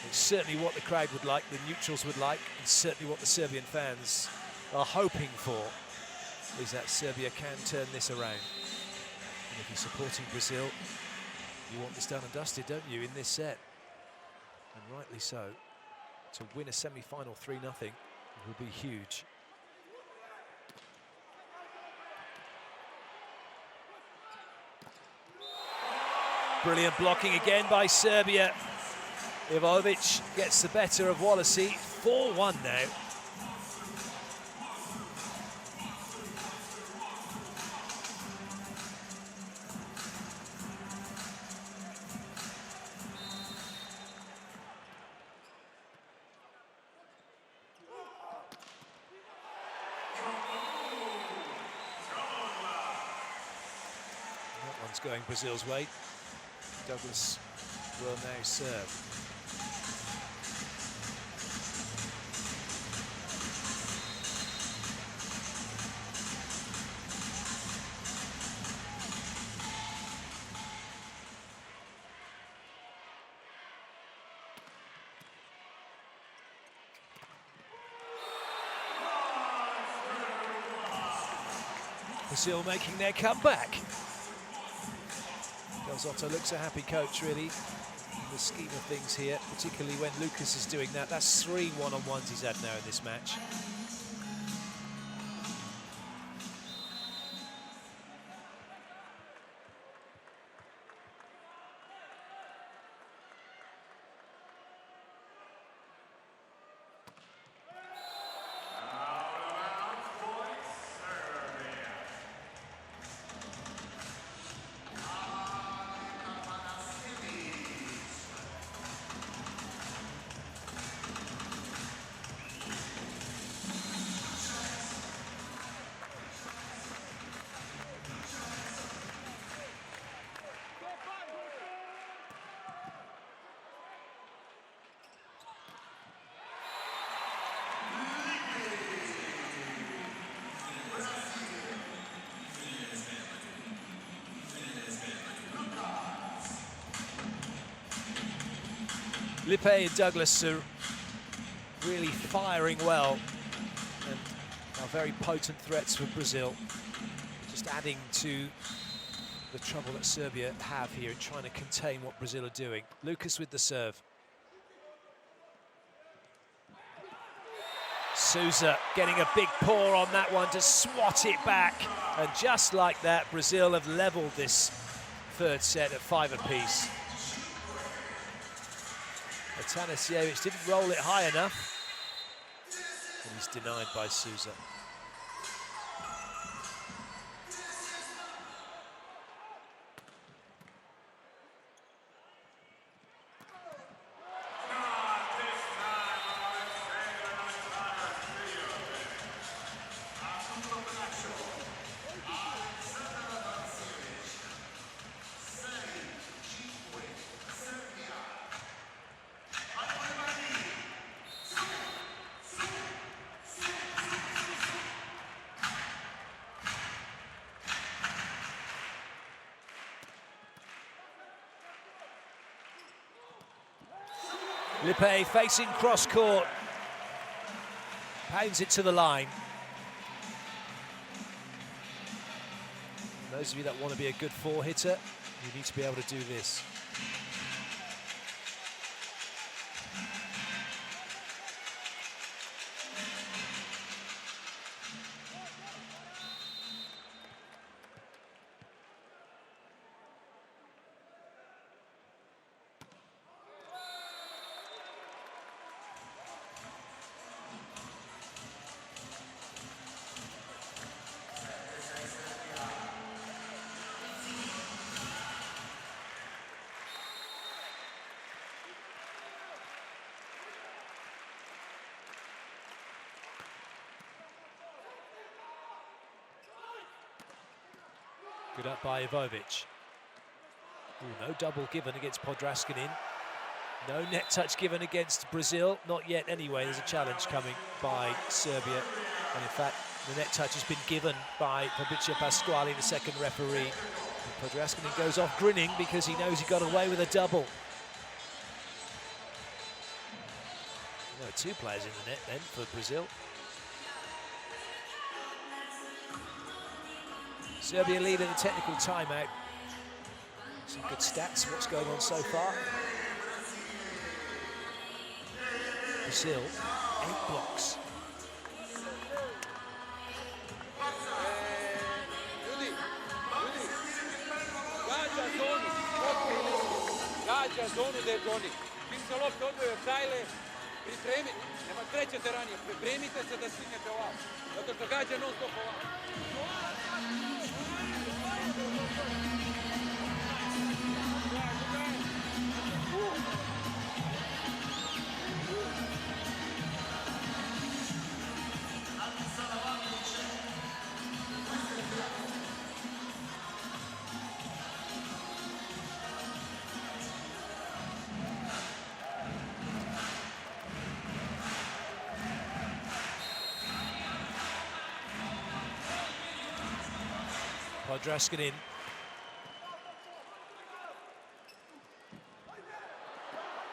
It's certainly what the crowd would like, the neutrals would like, and certainly what the Serbian fans are hoping for, is that Serbia can turn this around. And if you're supporting Brazil, you want this done and dusted, don't you, in this set? And rightly so. To win a semi-final 3-0 will be huge. Brilliant blocking again by Serbia. Ivovic gets the better of Wallacey. 4-1 now. That one's going Brazil's way. Douglas will now serve. Brazil making their comeback. Del Zotto looks a happy coach, really, in the scheme of things here, particularly when Lucas is doing that. That's 3 one-on-ones he's had now in this match. Lipe and Douglas are really firing well and are very potent threats for Brazil. Just adding to the trouble that Serbia have here in trying to contain what Brazil are doing. Lucas with the serve. Sousa getting a big paw on that one to swat it back. And just like that, Brazil have levelled this third set at 5 apiece. Atanasiewicz didn't roll it high enough, and he's denied by Sousa. Lipe facing cross-court, pounds it to the line. Those of you that want to be a good four-hitter, you need to be able to do this. Good up by Ivovic. Ooh, no double given against Podraskinin. No net touch given against Brazil. Not yet anyway. There's a challenge coming by Serbia. And in fact, the net touch has been given by Fabrizio Pasquale, the second referee. And Podraskinin goes off grinning because he knows he got away with a double. There are 2 players in the net then for Brazil. Serbia lead in the technical timeout. Some good stats, what's going on so far. Brazil, 8 blocks. Gađa zonu gdje je Johnny. Čim se lopta odvoje od Sajle, pripremite, nema krećete ranije, pripremite se da stignete ovako. Zato što gađa non stop ovako. Podraskinin.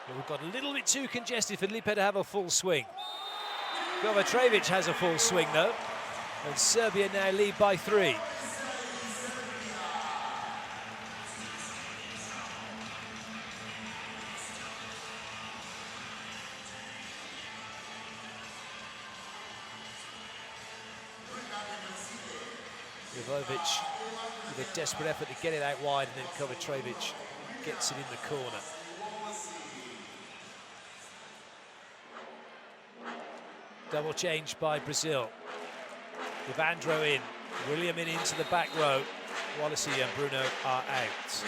We've got a little bit too congested for Lipe to have a full swing. Kovacevic has a full swing though, and Serbia now lead by 3. Ivovic with a desperate effort to get it out wide, and then Kovacevic gets it in the corner. Double change by Brazil. Evandro in, William in into the back row. Wallacey and Bruno are out.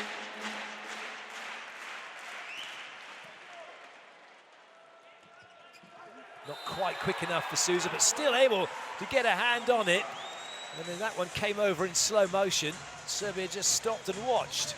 Not quite quick enough for Sousa, but still able to get a hand on it. And then that one came over in slow motion. Serbia just stopped and watched.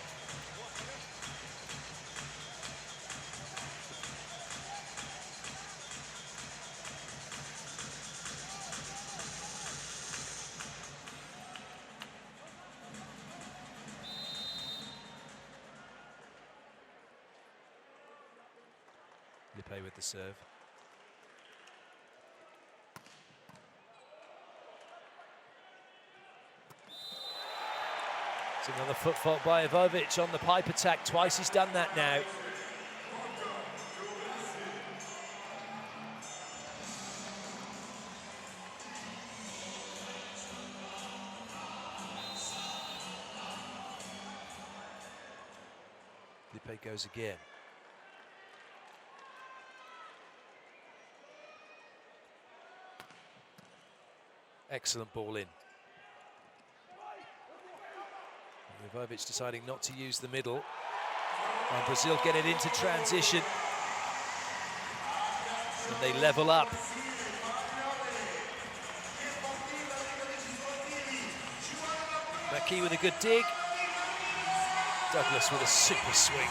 Lippe with the serve. It's another foot fault by Ivovic on the pipe attack. Twice he's done that now. Lippe goes again. Excellent ball in. Ivovic deciding not to use the middle. And Brazil get it into transition. And they level up. Maki with a good dig. Douglas with a super swing.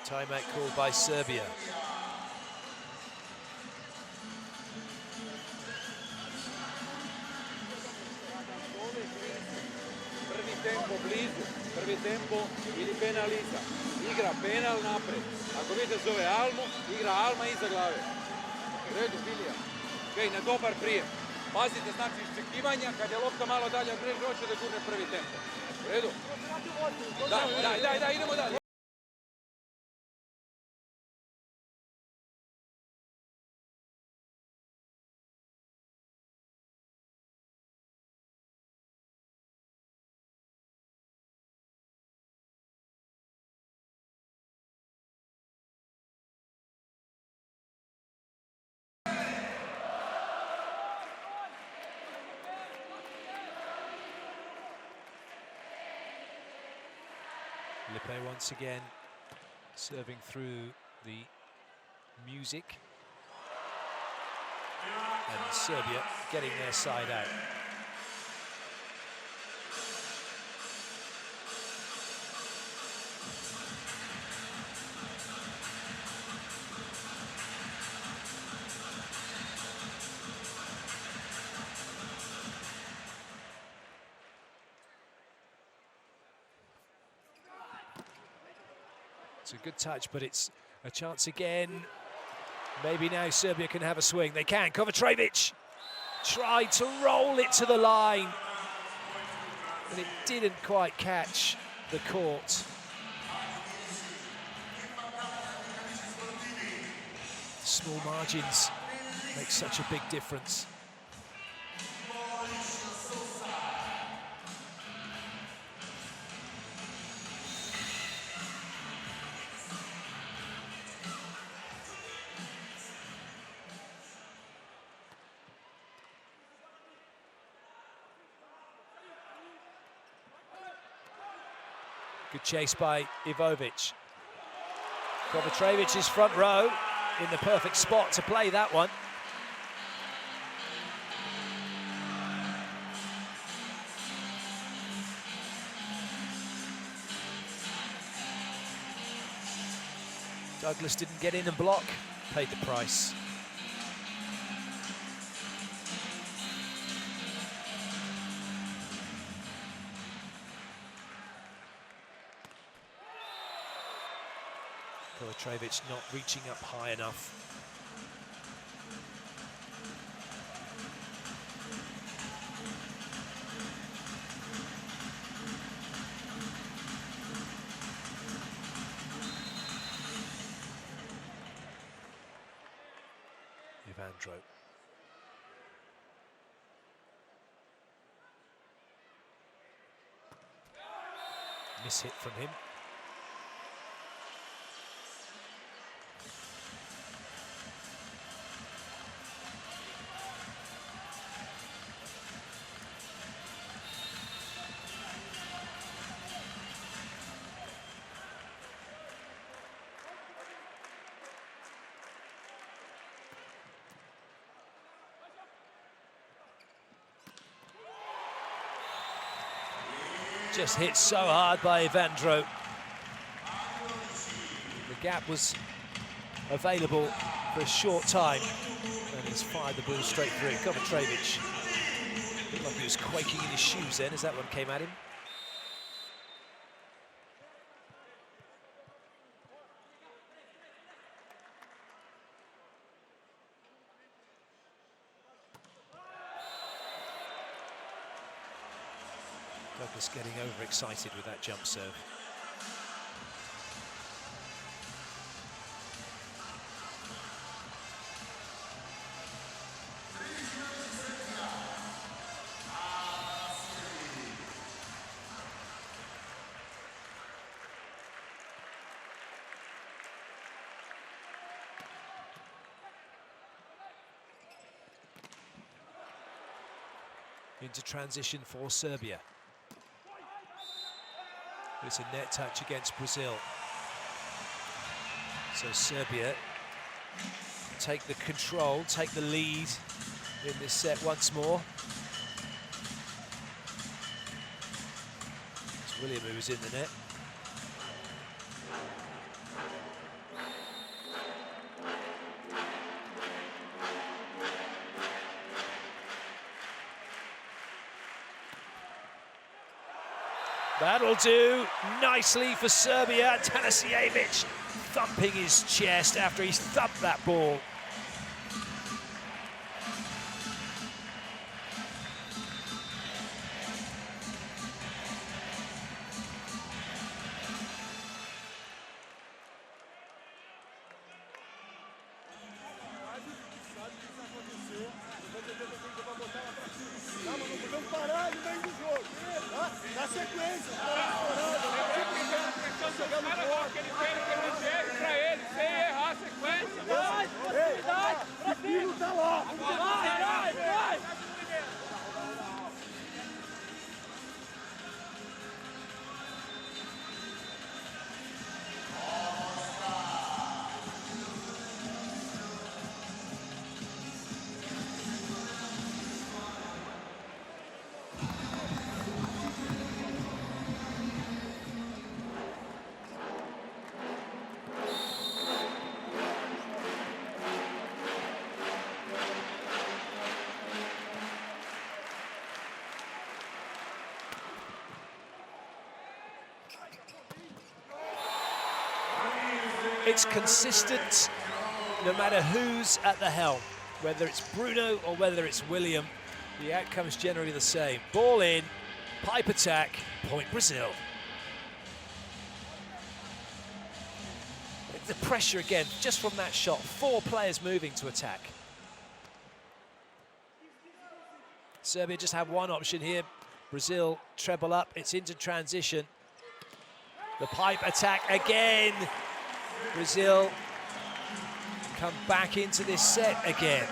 Timeout called by Serbia. Prvi tempo blizu, prvi tempo ili penaliza. Igra penal napred. Ako vidite zove Almu, igra Alma iza glave. U redu, Bilija. Okej, na dobar prijem. Pazite, znači iščekivanja, kad je lopta malo dalje od mreže, hoće da gurne prvi tempo. U redu? Da, idemo dalje. Lippe once again serving through the music. And Serbia getting their side out. It's a good touch, but it's a chance again. Maybe now Serbia can have a swing. They can. Kovacevic tried to roll it to the line, but it didn't quite catch the court. Small margins make such a big difference. Good chase by Ivovic. Kovacevic's front row in the perfect spot to play that one. Douglas didn't get in and block, paid the price. Kovacevic not reaching up high enough. Evandro. Miss hit from him. Just hit so hard by Evandro. The gap was available for a short time, and he's fired the ball straight through. Kovacevic looked like he was quaking in his shoes then as that one came at him. Douglas getting overexcited with that jump serve. Into transition for Serbia. It's a net touch against Brazil. So Serbia take the control, take the lead in this set once more. It's William who was in the net. That'll do nicely for Serbia. Tanasijevic thumping his chest after he's thumped that ball. It's consistent no matter who's at the helm, whether it's Bruno or whether it's William. The outcome's generally the same. Ball in, pipe attack, point Brazil. The pressure again, just from that shot, 4 players moving to attack. Serbia just have one option here. Brazil treble up, it's into transition. The pipe attack again. Brazil come back into this set again.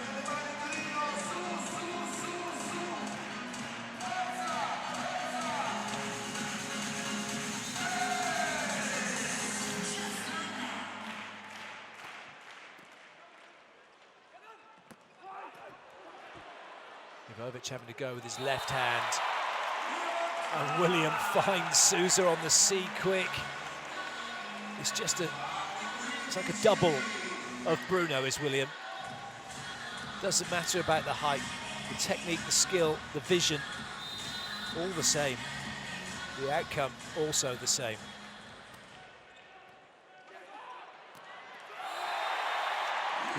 Ivovic having to go with his left hand. And William finds Sousa on the C quick. It's just it's like a double of Bruno is William. Doesn't matter about the height, the technique, the skill, the vision, all the same. The outcome also the same.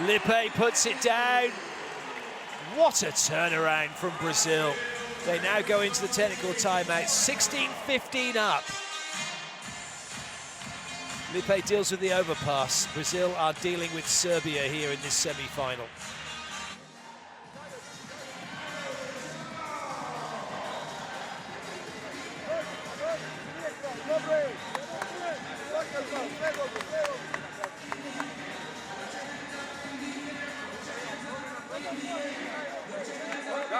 Lippe puts it down. What a turnaround from Brazil. They now go into the technical timeout, 16-15 up. Lippe deals with the overpass. Brazil are dealing with Serbia here in this semi-final.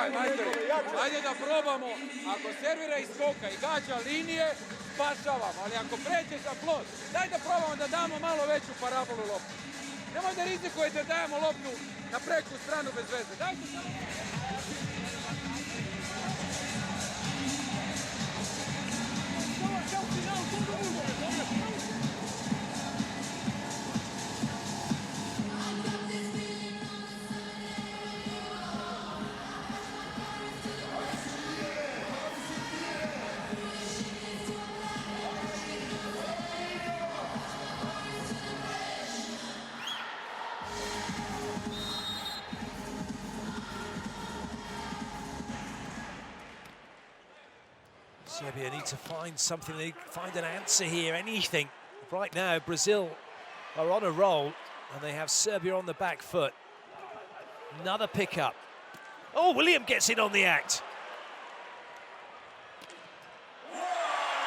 Gledaj, majstore, ajde da probamo. Ako servira iz skoka i gađa linije, spašavamo. Ali ako pređe za plot, daj da probamo da damo malo veću parabolu loptu. Nemoj da rizikujete da dajemo loptu na preku stranu bez veze. Dajte samo... Serbia need to find something, they find an answer here, anything. Right now, Brazil are on a roll, and they have Serbia on the back foot. Another pickup. Oh, William gets in on the act.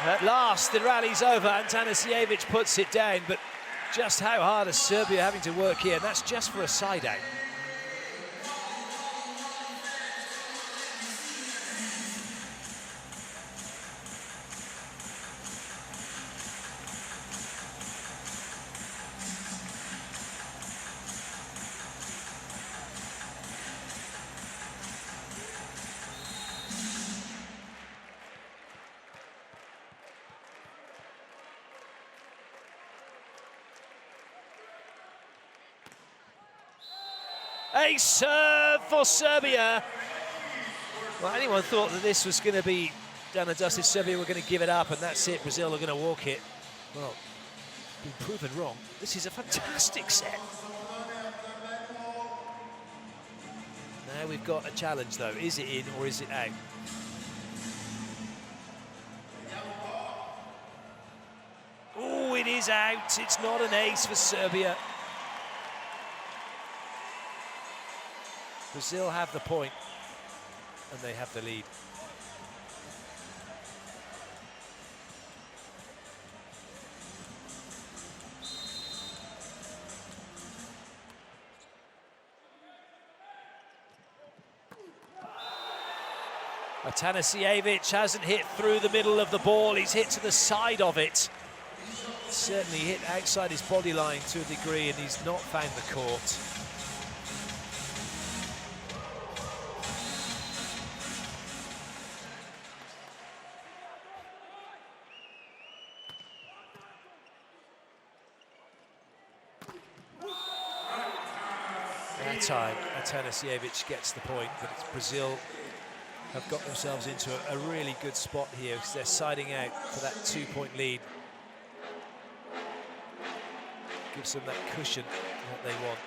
At last, the rally's over. Antanasijevic puts it down, but just how hard is Serbia having to work here? And that's just for a side out. A serve for Serbia. Well, anyone thought that this was going to be done and dusted, Serbia were going to give it up, and that's it, Brazil are going to walk it. Well, been proven wrong. This is a fantastic set. Now we've got a challenge, though. Is it in or is it out? Oh, it is out. It's not an ace for Serbia. Brazil have the point, and they have the lead. Atanasijevic hasn't hit through the middle of the ball, he's hit to the side of it. Certainly hit outside his body line to a degree, and he's not found the court. That time, Atanasijevic gets the point, but it's Brazil have got themselves into a really good spot here because they're siding out for that 2-point lead. Gives them that cushion that they want.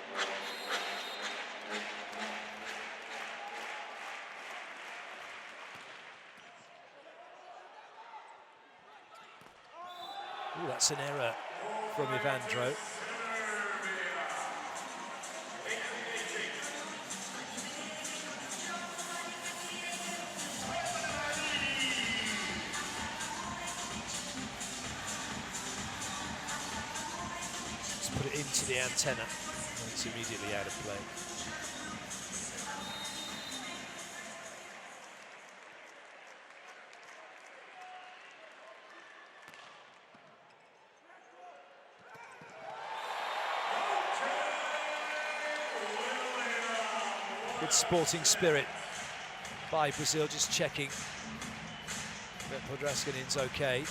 Ooh, that's an error from Ivandro. Put it into the antenna, and it's immediately out of play. Good sporting spirit by Brazil, just checking that Podraskanin's okay.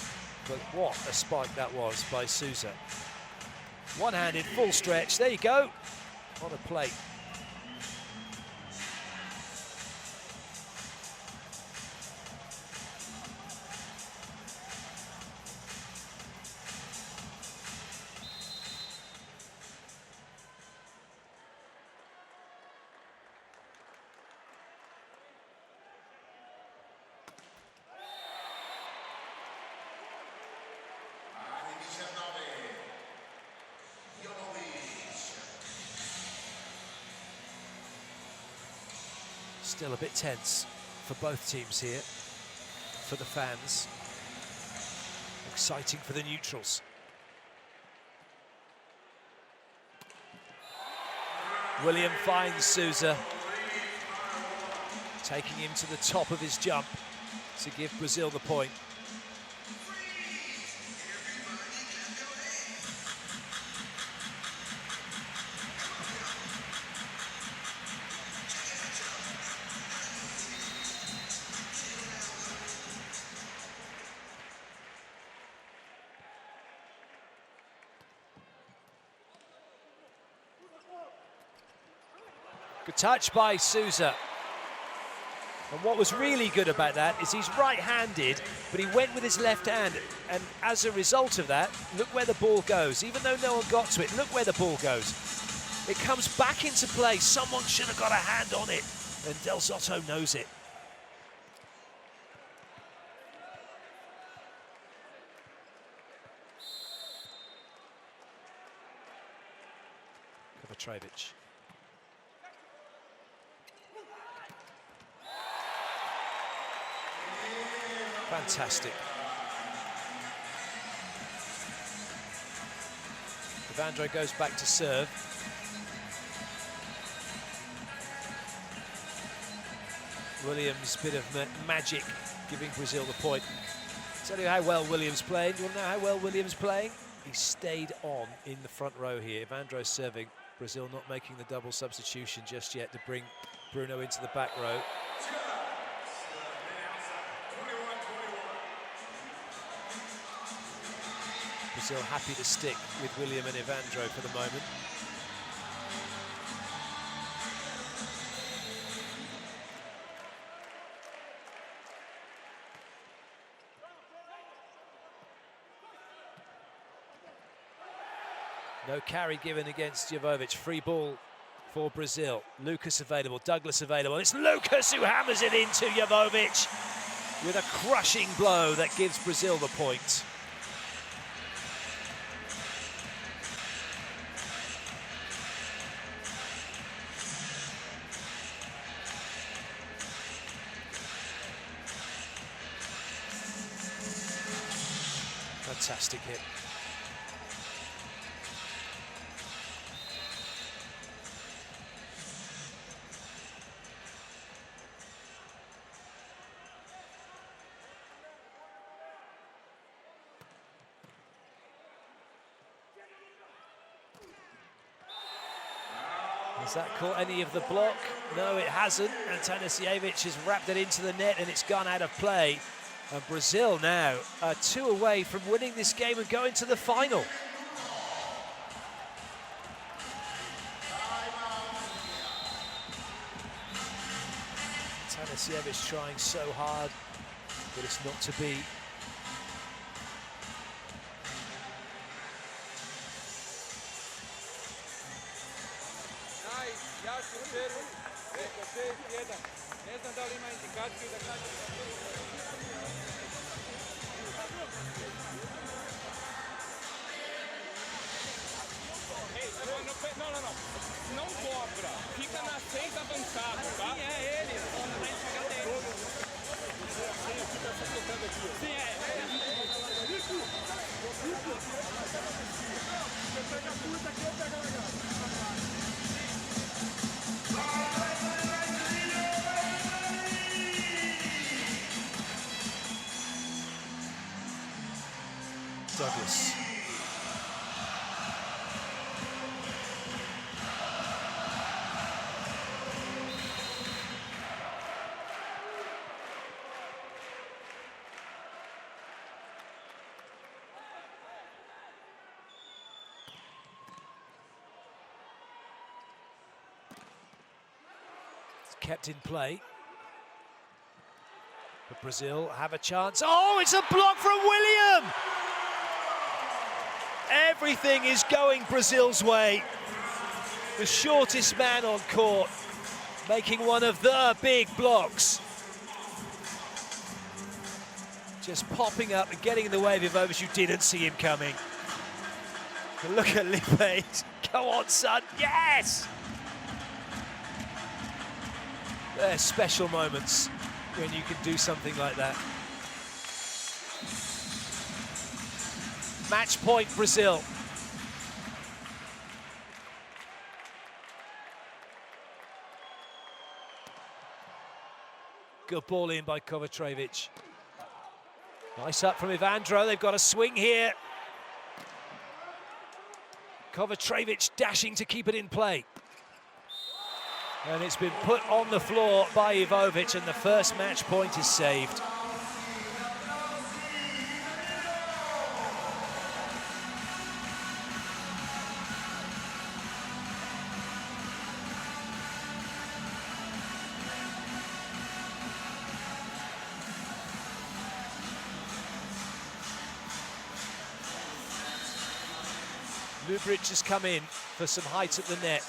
But what a spike that was by Sousa. One-handed, full stretch, there you go, on a plate. Still a bit tense for both teams here, for the fans. Exciting for the neutrals. William finds Sousa. taking him to the top of his jump to give Brazil the point. Good touch by Souza. And what was really good about that is he's right-handed, but he went with his left hand. And as a result of that, look where the ball goes. Even though no one got to it, look where the ball goes. It comes back into play. Someone should have got a hand on it. And Del Zotto knows it. Kovacevic. Fantastic. Evandro goes back to serve. Williams, bit of magic, giving Brazil the point. Tell you how well Williams played. You want to know how well Williams playing? He stayed on in the front row here. Evandro serving. Brazil not making the double substitution just yet to bring Bruno into the back row. Brazil happy to stick with William and Evandro for the moment. No carry given against Jovovic. Free ball for Brazil. Lucas available, Douglas available. It's Lucas who hammers it into Jovovic with a crushing blow that gives Brazil the point. Fantastic hit. Has that caught any of the block? No, it hasn't. And Tanasiewicz has wrapped it into the net and it's gone out of play. And Brazil now are 2 away from winning this game and going to the final. Tanasiewicz trying so hard, but it's not to be. Não dobra, fica na 6 avançado, tá? Sim, é ele, só não vai enxergar dele. Sim, Douglas. Kept in play. But Brazil have a chance. Oh, it's a block from William! Everything is going Brazil's way. The shortest man on court, making one of the big blocks. Just popping up and getting in the way of Jovovic, who didn't see him coming. Look at Lippe. Go on, son. Yes! They're special moments when you can do something like that. Match point, Brazil. Good ball in by Kovacevic. Nice up from Ivandro. They've got a swing here. Kovacevic dashing to keep it in play. And it's been put on the floor by Ivovic, and the first match point is saved. Lubric has come in for some height at the net.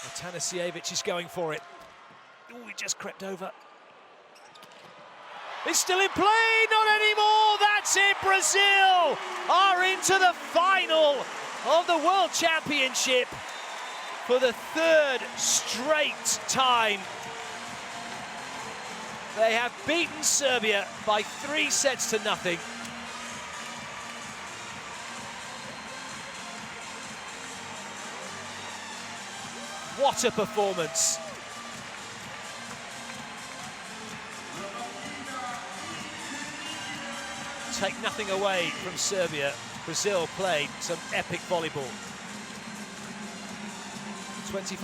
Atanasievich is going for it. Oh, he just crept over. It's still in play, not anymore. That's it, Brazil are into the final of the World Championship for the third straight time. They have beaten Serbia by 3-0. What a performance. Take nothing away from Serbia. Brazil played some epic volleyball. 25